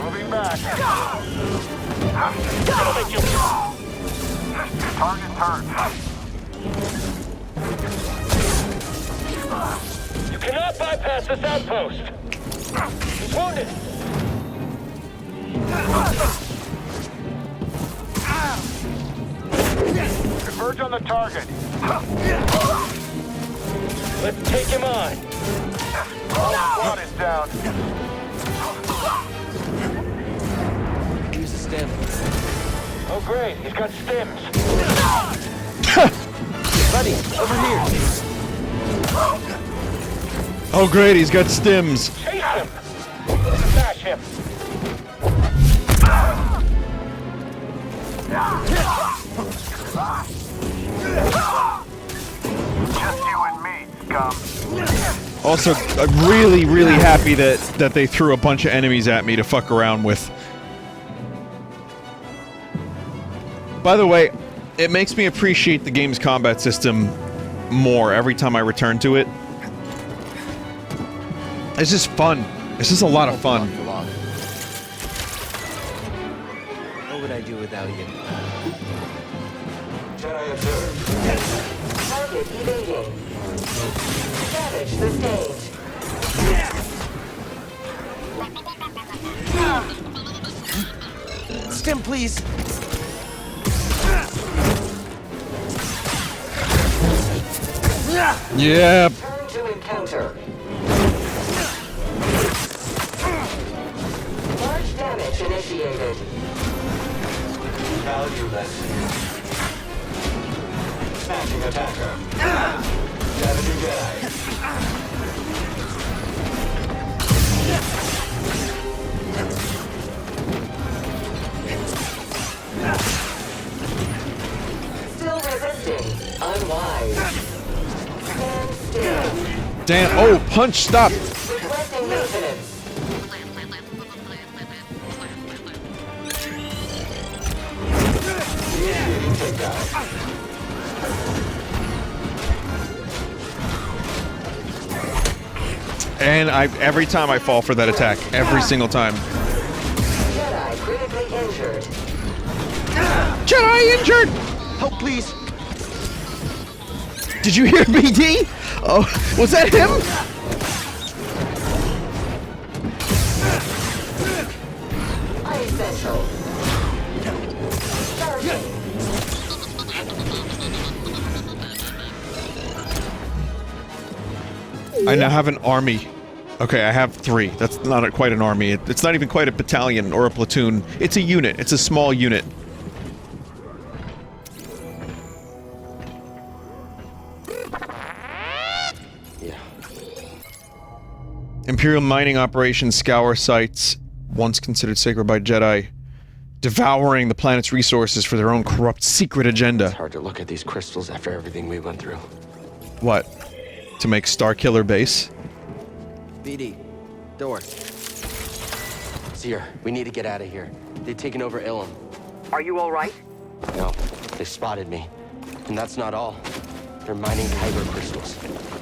Moving back. Gonna make you. Target turned. You cannot bypass this outpost. He's wounded. Converge on the target. Let's take him on. All squad is down. Use a stem. Oh great, he's got stims. Buddy, over here. Oh great, he's got stims. Chase him. Smash him. Just you and me, scum. Also, I'm really, really happy that they threw a bunch of enemies at me to fuck around with. By the way, it makes me appreciate the game's combat system more every time I return to it. It's just fun. It's just a lot of fun. What would I do without you? Jedi observed. Target evading. Damage sustained. Stim, please. Yeah. Turn to encounter. Large damage initiated. Valueless. Smashing attacker. Damaging Jedi. Still resisting. Unwise. Stand still. Damn. Oh, punch, stop. Requesting maintenance. Initiating takedown. And every time I fall for that attack. Every single time. Jedi critically injured. Jedi injured! Help, please. Did you hear BD? Oh, was that him? Essential. Charging. I now have an army. Okay, I have 3. That's not quite an army. It's not even quite a battalion or a platoon. It's a unit. It's a small unit. Yeah. Imperial mining operations scour sites once considered sacred by Jedi, devouring the planet's resources for their own corrupt secret agenda. It's hard to look at these crystals after everything we went through. What? To make Starkiller Base? BD. Door. Seer, we need to get out of here. They've taken over Ilum. Are you all right? No, they spotted me. And that's not all. They're mining kyber crystals.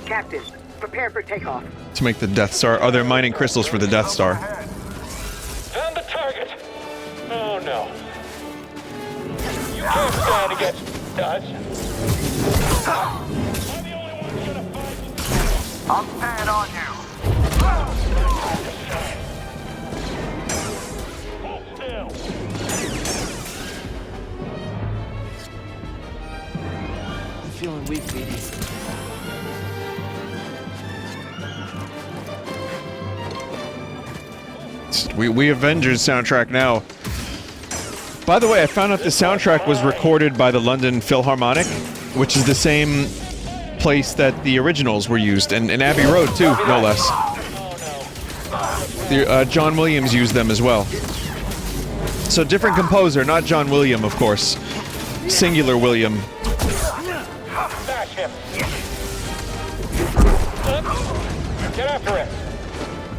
Captain, prepare for takeoff. To make the Death Star. Oh, they're mining crystals for the Death Star. Found the target. Oh no. You can't stand against us. I'm the only one gonna fight. I'll stand on you. Hold still. I'm feeling weak, BD. We Avengers soundtrack now. By the way, I found out the soundtrack was recorded by the London Philharmonic, which is the same place that the originals were used, and Abbey Road too, no less. John Williams used them as well. So different composer, not John William, of course. Singular William. Smash him. Get after him.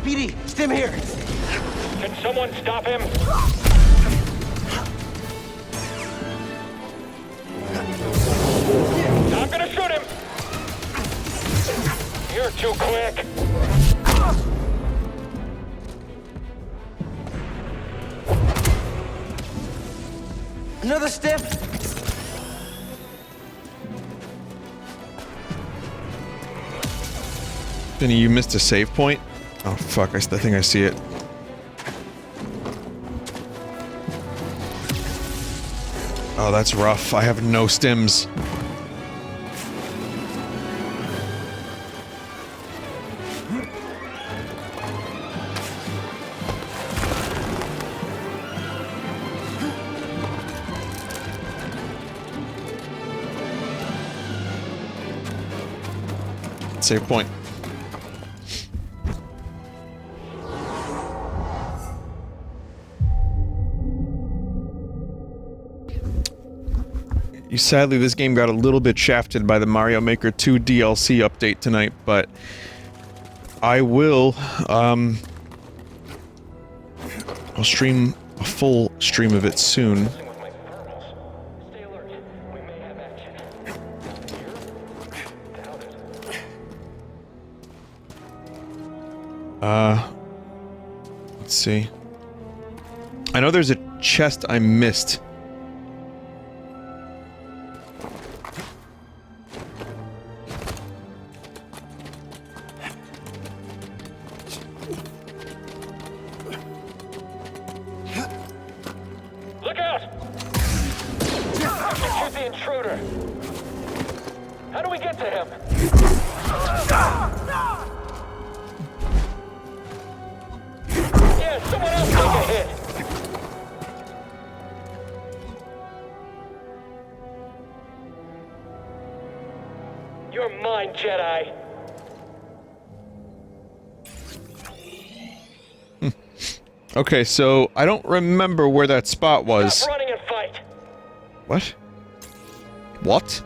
BD, stim here. Can someone stop him? You're too quick. Another step. Vinny, you missed a save point? Oh fuck, I think I see it. Oh, that's rough. I have no stims. Save point. Sadly, this game got a little bit shafted by the Mario Maker 2 DLC update tonight, but I will, I'll stream a full stream of it soon. Let's see. I know there's a chest I missed. Look out! Shoot the intruder. How do we get to him? Yeah, someone else take a hit. You're mine, Jedi. Okay, so I don't remember where that spot was. Stop running and fight. What? What?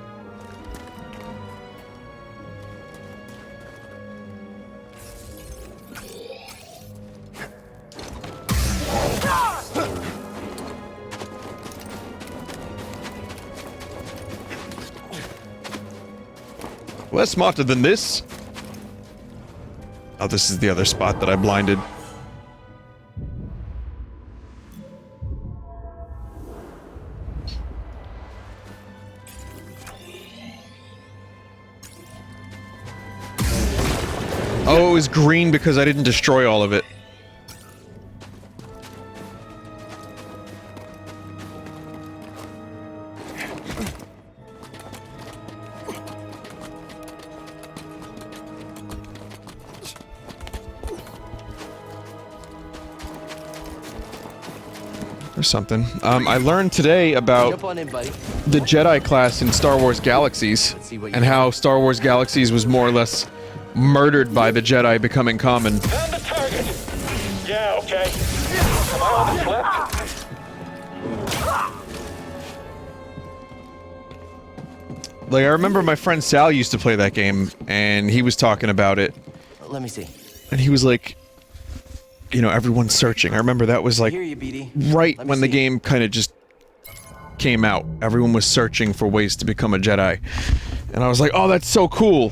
Well, that's smarter than this. Oh, this is the other spot that I blinded. Oh, it was green because I didn't destroy all of it. Or something. I learned today about Jump on in, buddy. the Jedi class in Star Wars Galaxies, and how Star Wars Galaxies was more or less murdered by the Jedi becoming common. Found the target. Yeah, okay. Am I on the left? Like, I remember my friend Sal used to play that game, and he was talking about it. Let me see. And he was like, you know, everyone's searching. I remember that was like Hear you, BD. right when the game kind of just came out. Everyone was searching for ways to become a Jedi. And I was like, oh, that's so cool.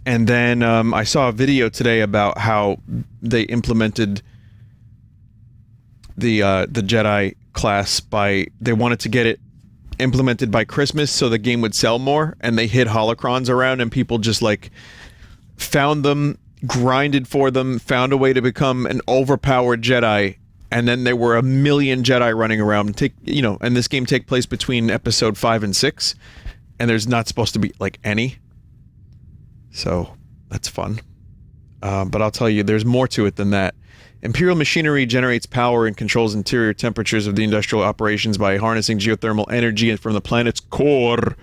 And then I saw a video today about how they implemented the Jedi class by... They wanted to get it implemented by Christmas so the game would sell more, and they hid holocrons around and people just like found them, grinded for them, found a way to become an overpowered Jedi, and then there were a million Jedi running around. And this game take place between episode 5 and 6, and there's not supposed to be like any. So that's fun. But I'll tell you, there's more to it than that. Imperial machinery generates power and controls interior temperatures of the industrial operations by harnessing geothermal energy from the planet's core.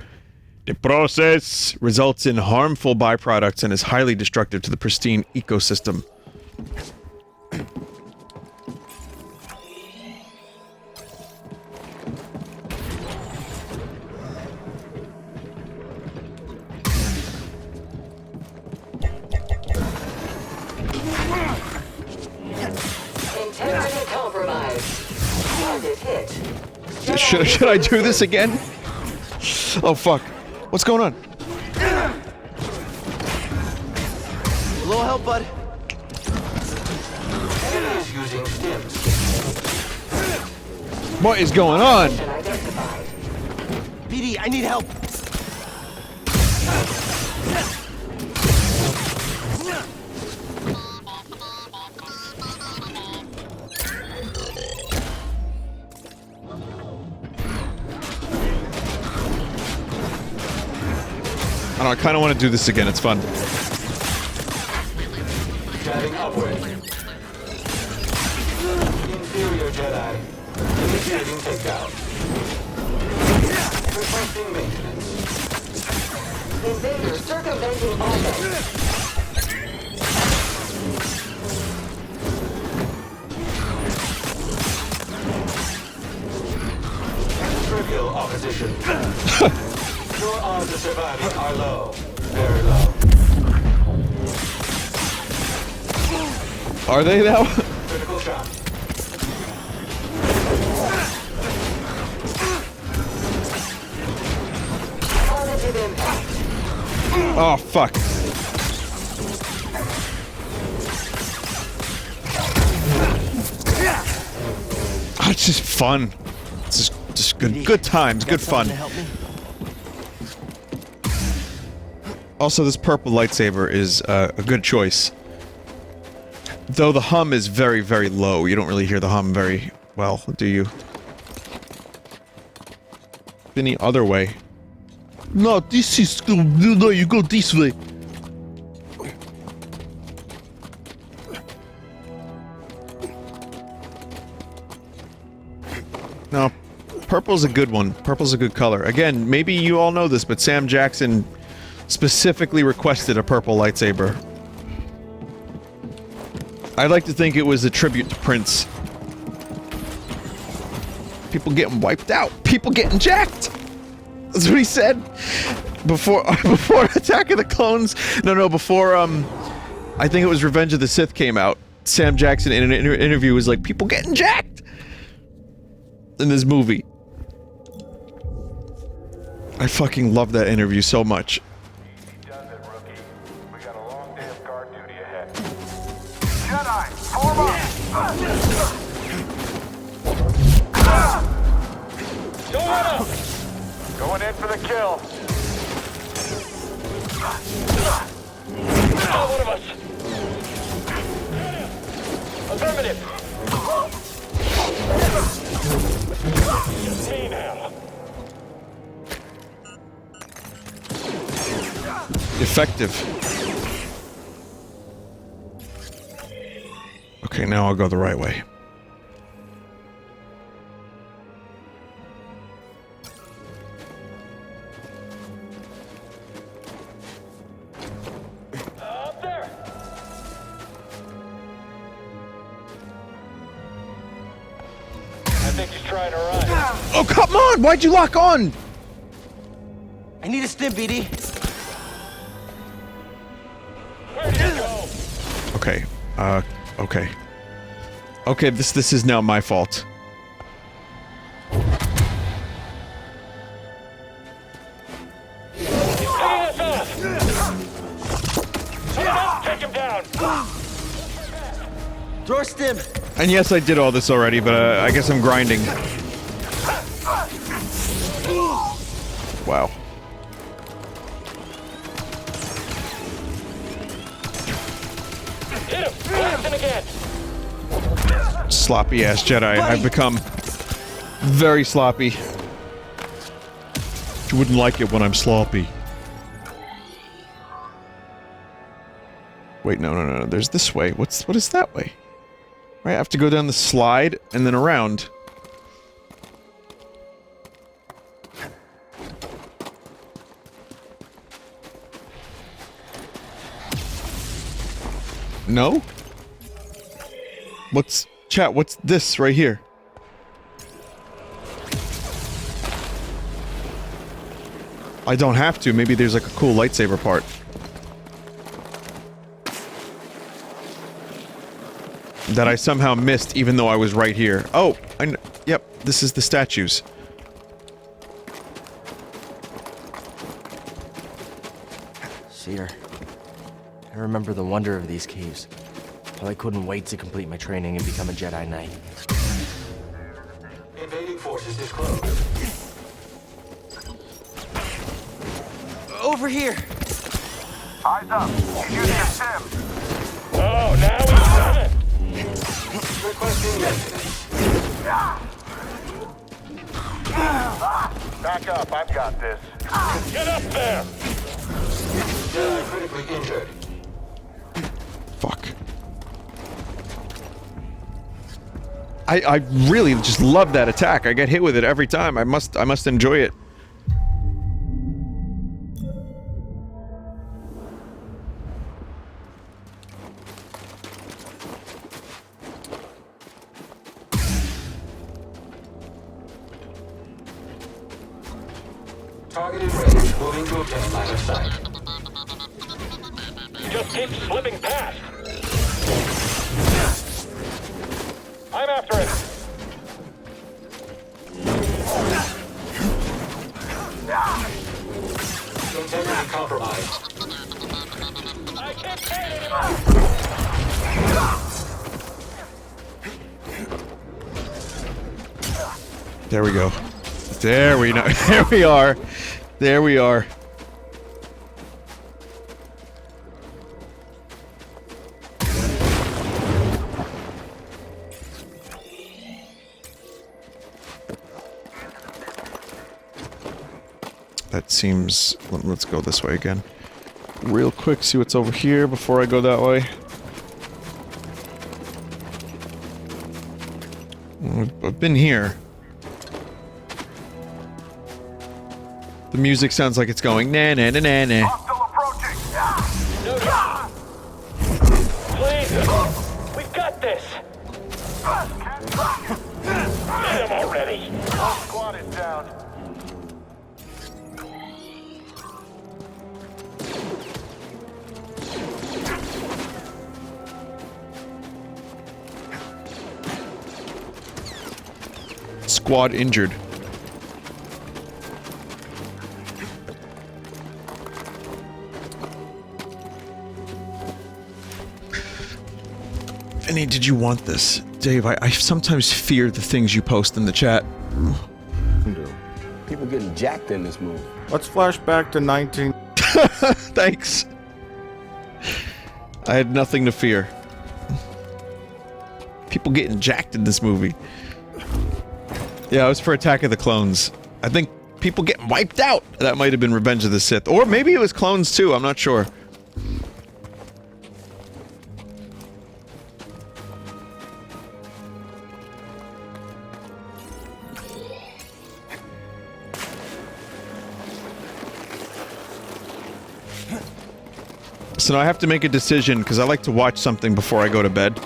The process results in harmful byproducts and is highly destructive to the pristine ecosystem. Integrity compromised. Target hit. Should I do this again? Oh fuck. What's going on? little help, bud? Enemies using stims. What is going on? BD, I need help. I don't know, I kind of want to do this again. It's fun. Jetting upward. Inferior Jedi. Initiating takedown. Requesting maintenance. Invader circumventing offense. Trivial opposition. Your odds of surviving are low. Very low. Are they now? Critical shot. Positive impact. Oh, fuck. Oh, it's just fun. It's just good times, good fun. Also, this purple lightsaber is a good choice. Though the hum is very, very low. You don't really hear the hum very well, do you? Any other way? No, this is... No, you go this way. No, purple's a good one. Purple's a good color. Again, maybe you all know this, but Sam Jackson specifically requested a purple lightsaber. I'd like to think it was a tribute to Prince. People getting wiped out. People getting jacked. That's what he said. Before Attack of the Clones. No, before, I think it was Revenge of the Sith came out. Sam Jackson in an interview was like, people getting jacked! In this movie. I fucking love that interview so much. Jedi, form up! Joanna! Going in for the kill. One of us. Affirmative. Me now. Effective. Okay, now I'll go the right way. Up there. I think he's trying to run. Oh, come on! Why'd you lock on? I need a stim, BD. Where did he go? Okay, okay. Okay, this is now my fault. He's picking us off. Someone take him down. Throw a stim. And yes, I did all this already, but I guess I'm grinding. Wow. Hit him. Blasting again. Sloppy ass Jedi. I've become very sloppy. You wouldn't like it when I'm sloppy. Wait, no. There's this way. What is that way? Right, I have to go down the slide and then around. No? What's this right here? I don't have to. Maybe there's like a cool lightsaber part. That I somehow missed even though I was right here. Oh, yep, this is the statues. See her. I remember the wonder of these caves. How I couldn't wait to complete my training and become a Jedi Knight. Invading forces is close. Over here! Eyes up. He's using a sim. Oh, now he's done it. Requesting maintenance. Back up. I've got this. Get up there. Jedi critically injured. Fuck. I really just love that attack. I get hit with it every time. I must enjoy it. Targeted range moving to obtain line of sight. Just keep slipping past. I'm after it. Integrity compromised. I can't stand it anymore. There we go. There we know. There we are. There we are. That seems... Let's go this way again. Real quick, see what's over here before I go that way. I've been here. The music sounds like it's going na na na na na. Please, we've got this. Get him already. Squad is down. Squad injured. Vinny, did you want this? Dave, I sometimes fear the things you post in the chat. People getting jacked in this movie. Let's flash back to 19... Thanks. I had nothing to fear. People getting jacked in this movie. Yeah, it was for Attack of the Clones. I think people getting wiped out. That might have been Revenge of the Sith. Or maybe it was Clones too, I'm not sure. So now I have to make a decision, because I like to watch something before I go to bed.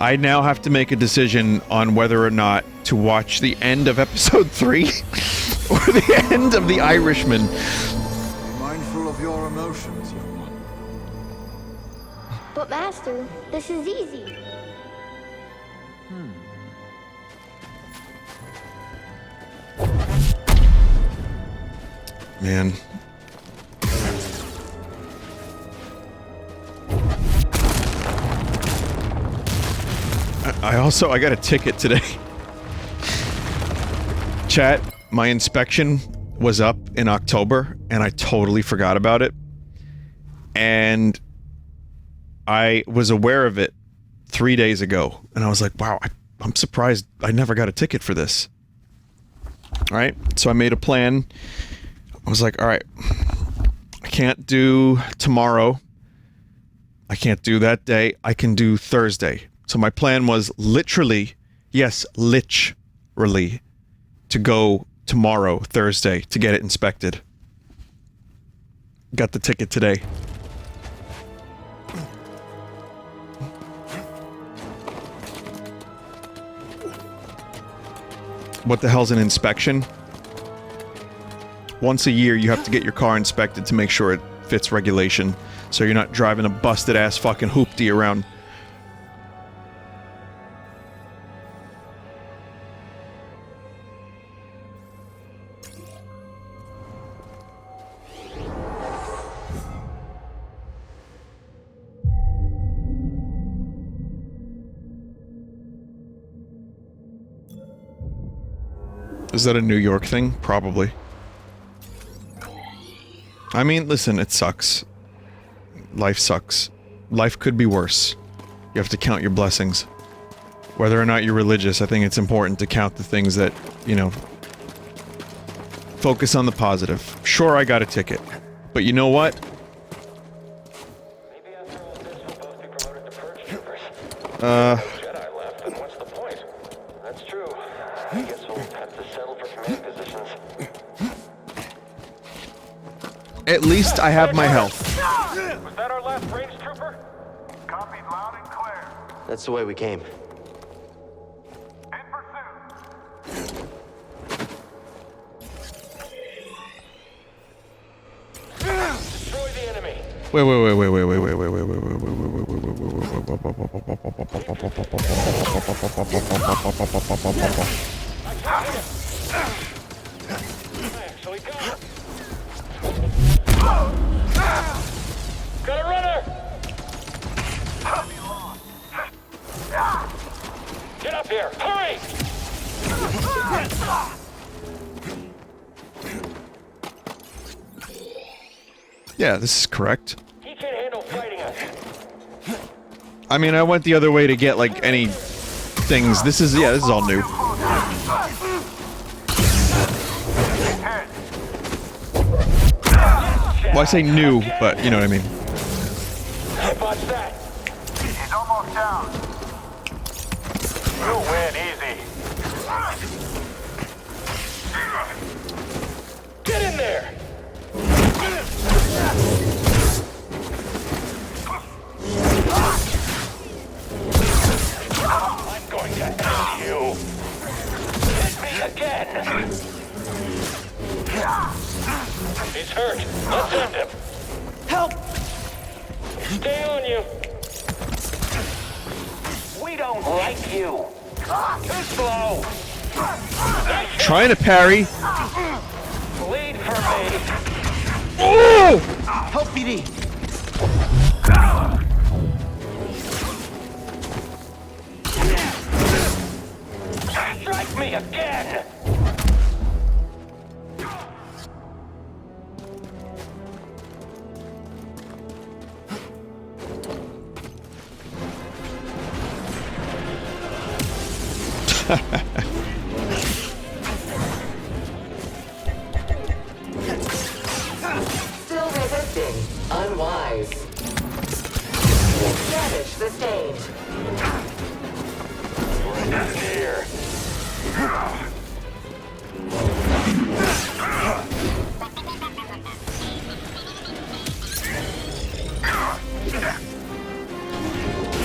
I now have to make a decision on whether or not to watch the end of episode 3 or the end of The Irishman. Be mindful of your emotions, young one. But Master, this is easy. Man. I got a ticket today. Chat, my inspection was up in October, and I totally forgot about it. And I was aware of it 3 days ago, and I was like, wow, I'm surprised I never got a ticket for this. Alright, so I made a plan. I was like, alright, I can't do tomorrow. I can't do that day. I can do Thursday. So my plan was literally, yes, literally, to go tomorrow, Thursday, to get it inspected. Got the ticket today. What the hell's an inspection? Once a year, you have to get your car inspected to make sure it fits regulation, so you're not driving a busted-ass fucking hoopty around. Is that a New York thing? Probably. I mean, listen, it sucks. Life sucks. Life could be worse. You have to count your blessings. Whether or not you're religious, I think it's important to count the things that, you know, focus on the positive. Sure, I got a ticket. But you know what? Maybe after all this, we'll both be promoted to purge troopers. Jedi left, then what's the point? That's true. I guess we'll have to settle for command positions. At least I have my health. Was that our last range trooper? Copied loud and clear. That's the way we came. In pursuit. Destroy the enemy. Wait. I actually got it. Got a runner! Get up here! Hurry! Yeah, this is correct. He can't handle fighting us. I mean, I went the other way to get, like, any things. This is, yeah, this is all new. Well, I say new, but you know what I mean. Watch that. He's almost down. You'll win easy. Get in there! I'm going to end you. Hit me again. He's hurt. Let's end him. Help! Stay on you. We don't like you. Too slow. Trying to parry. Lead for me. Oh! Help, BD! Strike me again. Still resisting. Unwise. Damage sustained. Here.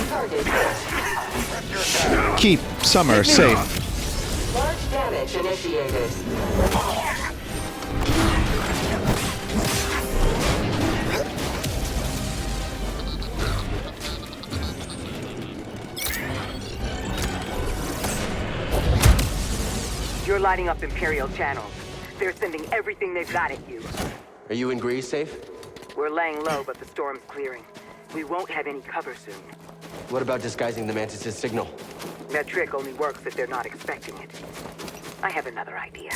Target hit. Keep Summer safe. Large damage initiated. You're lighting up Imperial channels. They're sending everything they've got at you. Are you in Grease safe? We're laying low, but the storm's clearing. We won't have any cover soon. What about disguising the Mantis' signal? That trick only works if they're not expecting it. I have another idea.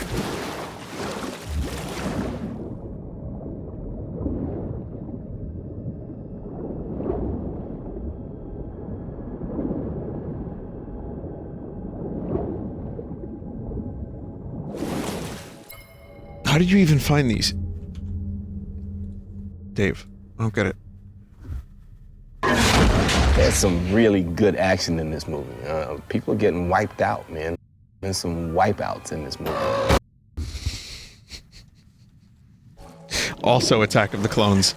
How did you even find these? Dave, I don't get it. There's some really good action in this movie. People are getting wiped out, man. There's some wipeouts in this movie. Also, Attack of the Clones.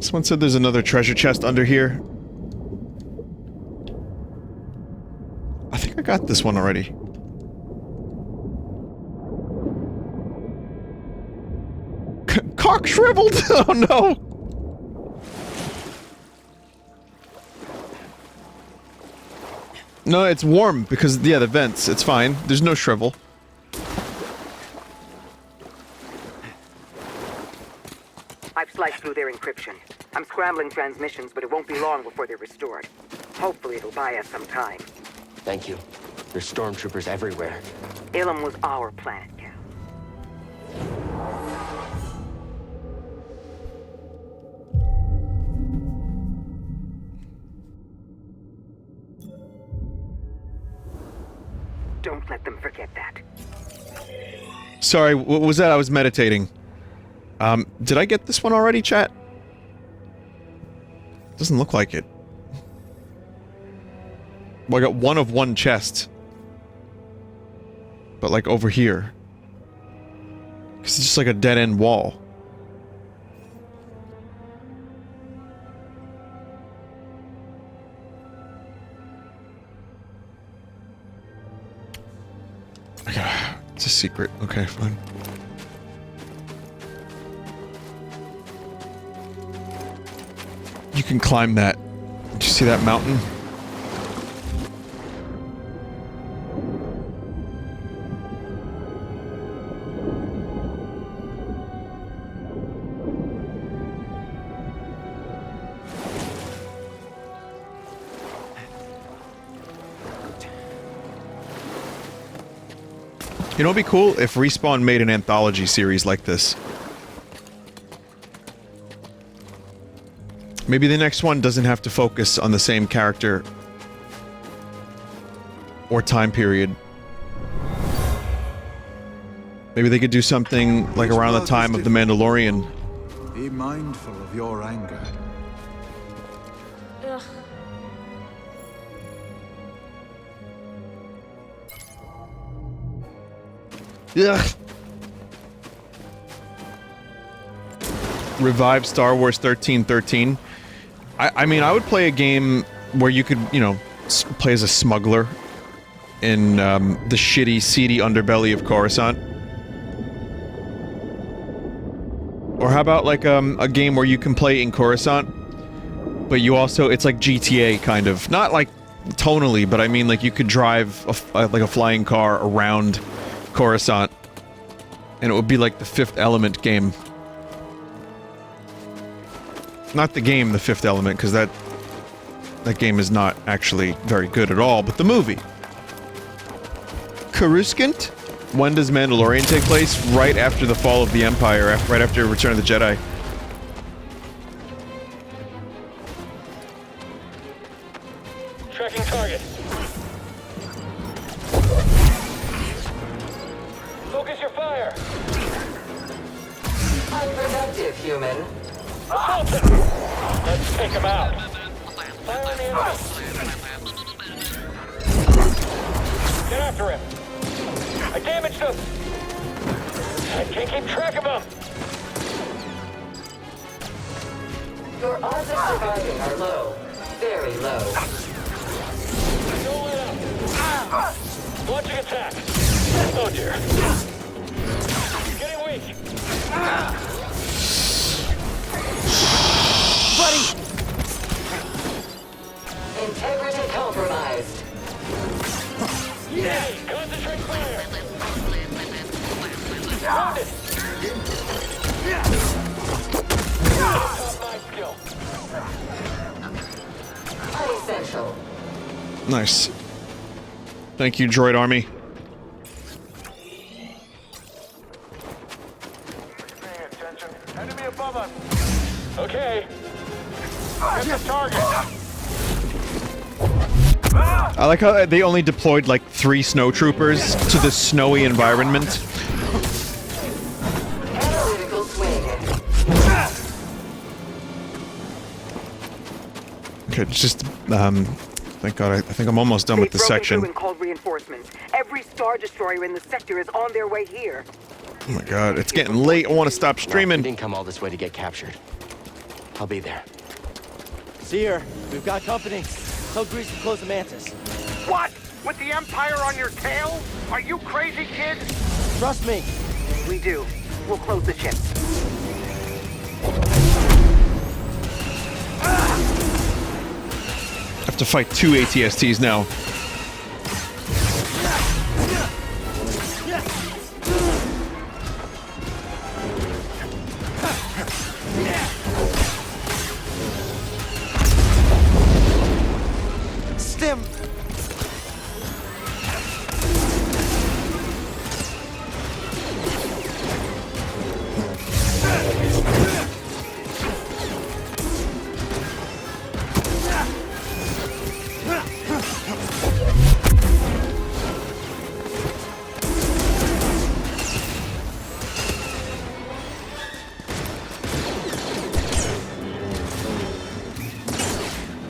Someone said there's another treasure chest under here. I think I got this one already. Cock shriveled! Oh no! No, it's warm because, yeah, the vents. It's fine. There's no shrivel. I've sliced through their encryption. I'm scrambling transmissions, but it won't be long before they're restored. Hopefully it'll buy us some time. Thank you. There's stormtroopers everywhere. Ilum was our planet, Cal. Don't let them forget that. Sorry, what was that? I was meditating. Did I get this one already, chat? Doesn't look like it. Well, I got one of one chest. But like over here. Because it's just like a dead-end wall. It's a secret. Okay, fine. You can climb that. Did you see that mountain? You know, it'd be cool if Respawn made an anthology series like this. Maybe the next one doesn't have to focus on the same character or time period. Maybe they could do something like around the time of The Mandalorian. Be mindful of your anger. Ugh. Ugh. Revive Star Wars 1313. I mean, I would play a game where you could, you know, play as a smuggler in the shitty, seedy underbelly of Coruscant. Or how about like a game where you can play in Coruscant, but you also, it's like GTA kind of, not like tonally, but I mean like you could drive like a flying car around Coruscant, and it would be like the Fifth Element game. Not the game, The Fifth Element, because that game is not actually very good at all, but the movie. Coruscant? When does Mandalorian take place? Right after the fall of the Empire, right after Return of the Jedi. Tracking target. Focus your fire. Unproductive, human. Assaulted. Let's take him out. Fire on the enemy. Get after him. I damaged him. I can't keep track of him. Your odds of surviving are low. Very low. Don't let up. Launching attack. Oh dear. Getting weak. Buddy! Integrity compromised. Yay! Concentrate fire! Wounded! Top 9 skill. Unessential. Nice. Thank you, Droid Army. Pay attention. Enemy above us. Okay. Hit the target. I like how they only deployed like 3 snowtroopers to this snowy environment. Analytical swing. Okay, just thank God. I think I'm almost done with this section. And called reinforcements. Every Star Destroyer in the sector is on their way here. Oh my God, it's getting late. I want to stop streaming. We didn't come all this way to get captured. I'll be there. Seer, we've got company. Tell Grease to close the Mantis. What? With the Empire on your tail? Are you crazy, kid? Trust me. We do. We'll close the ship. I have to fight 2 ATSTs now.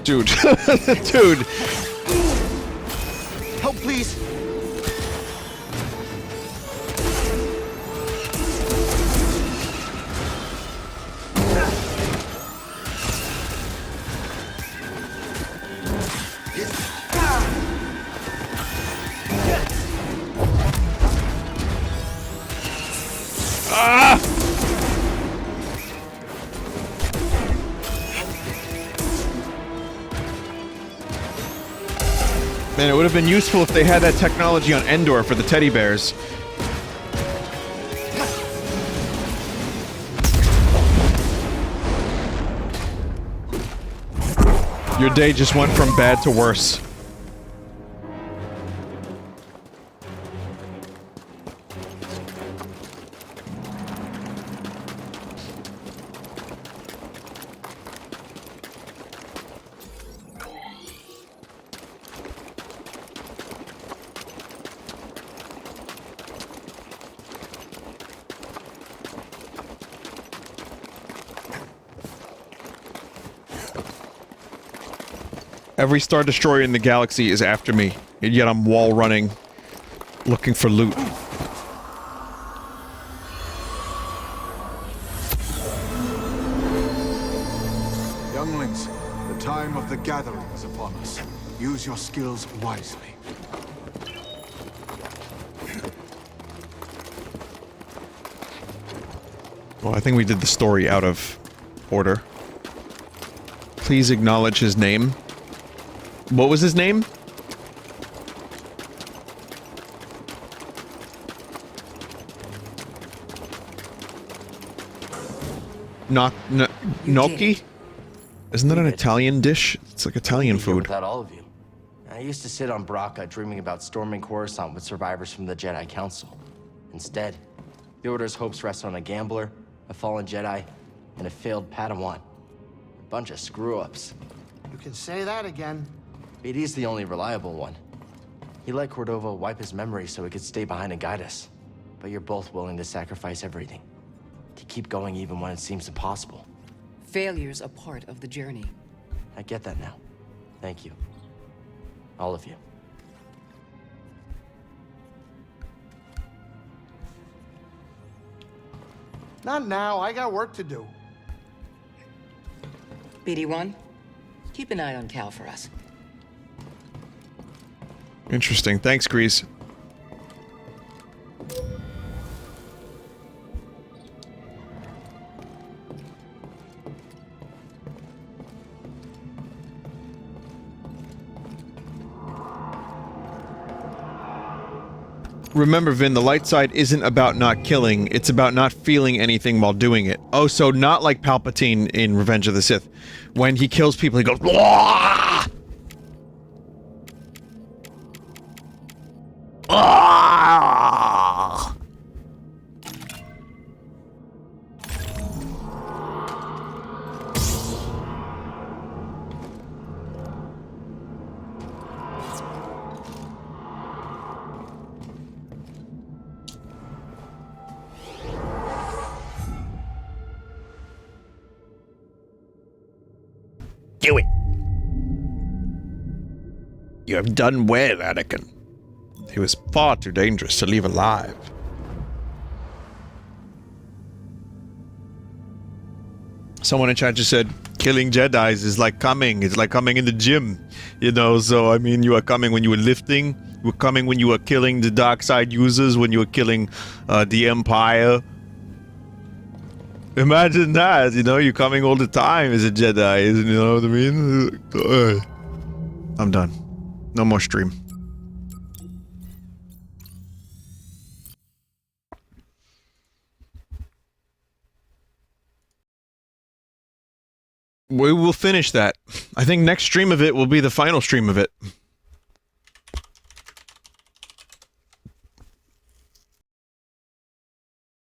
Dude. Dude. Help, please. Man, it would have been useful if they had that technology on Endor for the teddy bears. Your day just went from bad to worse. Every Star Destroyer in the galaxy is after me, and yet I'm wall running, looking for loot. Younglings, the time of the gathering is upon us. Use your skills wisely. Well, I think we did the story out of order. Please acknowledge his name. What was his name? Gnocchi? Isn't that an Italian dish? It's like Italian food. Without all of you. I used to sit on Braca dreaming about storming Coruscant with survivors from the Jedi Council. Instead, the Order's hopes rest on a gambler, a fallen Jedi, and a failed Padawan. A bunch of screw-ups. You can say that again. BD's the only reliable one. He let Cordova wipe his memory so he could stay behind and guide us. But you're both willing to sacrifice everything. To keep going even when it seems impossible. Failure's a part of the journey. I get that now. Thank you. All of you. Not now. I got work to do. BD1, keep an eye on Cal for us. Interesting. Thanks, Grease. Remember, Vin, the light side isn't about not killing, it's about not feeling anything while doing it. Oh, so not like Palpatine in Revenge of the Sith. When he kills people, he goes, "Wah!" Ah! Do it! You have done well, Anakin. He was far too dangerous to leave alive. Someone in chat just said, killing Jedis is like coming. It's like coming in the gym. You know, so I mean, you are coming when you were lifting. You were coming when you were killing the dark side users, when you were killing the Empire. Imagine that, you know, you're coming all the time as a Jedi, you know what I mean? I'm done. No more stream. We will finish that. I think next stream of it will be the final stream of it.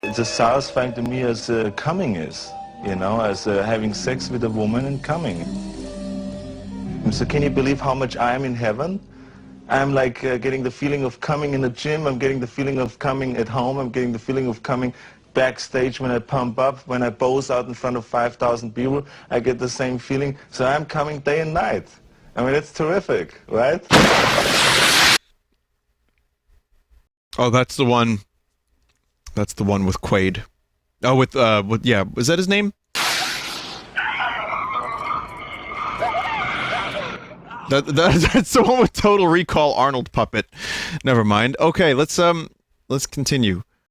It's as satisfying to me as coming is, you know, as having sex with a woman and coming. So can you believe how much I am in heaven? I'm like getting the feeling of coming in the gym, I'm getting the feeling of coming at home, I'm getting the feeling of coming backstage when I pump up, when I pose out in front of 5,000 people, I get the same feeling. So I'm coming day and night. I mean, it's terrific, right? Oh, that's the one. That's the one with Quaid. Oh, with yeah, was that his name? That's the one with Total Recall Arnold puppet. Never mind. Okay, let's continue.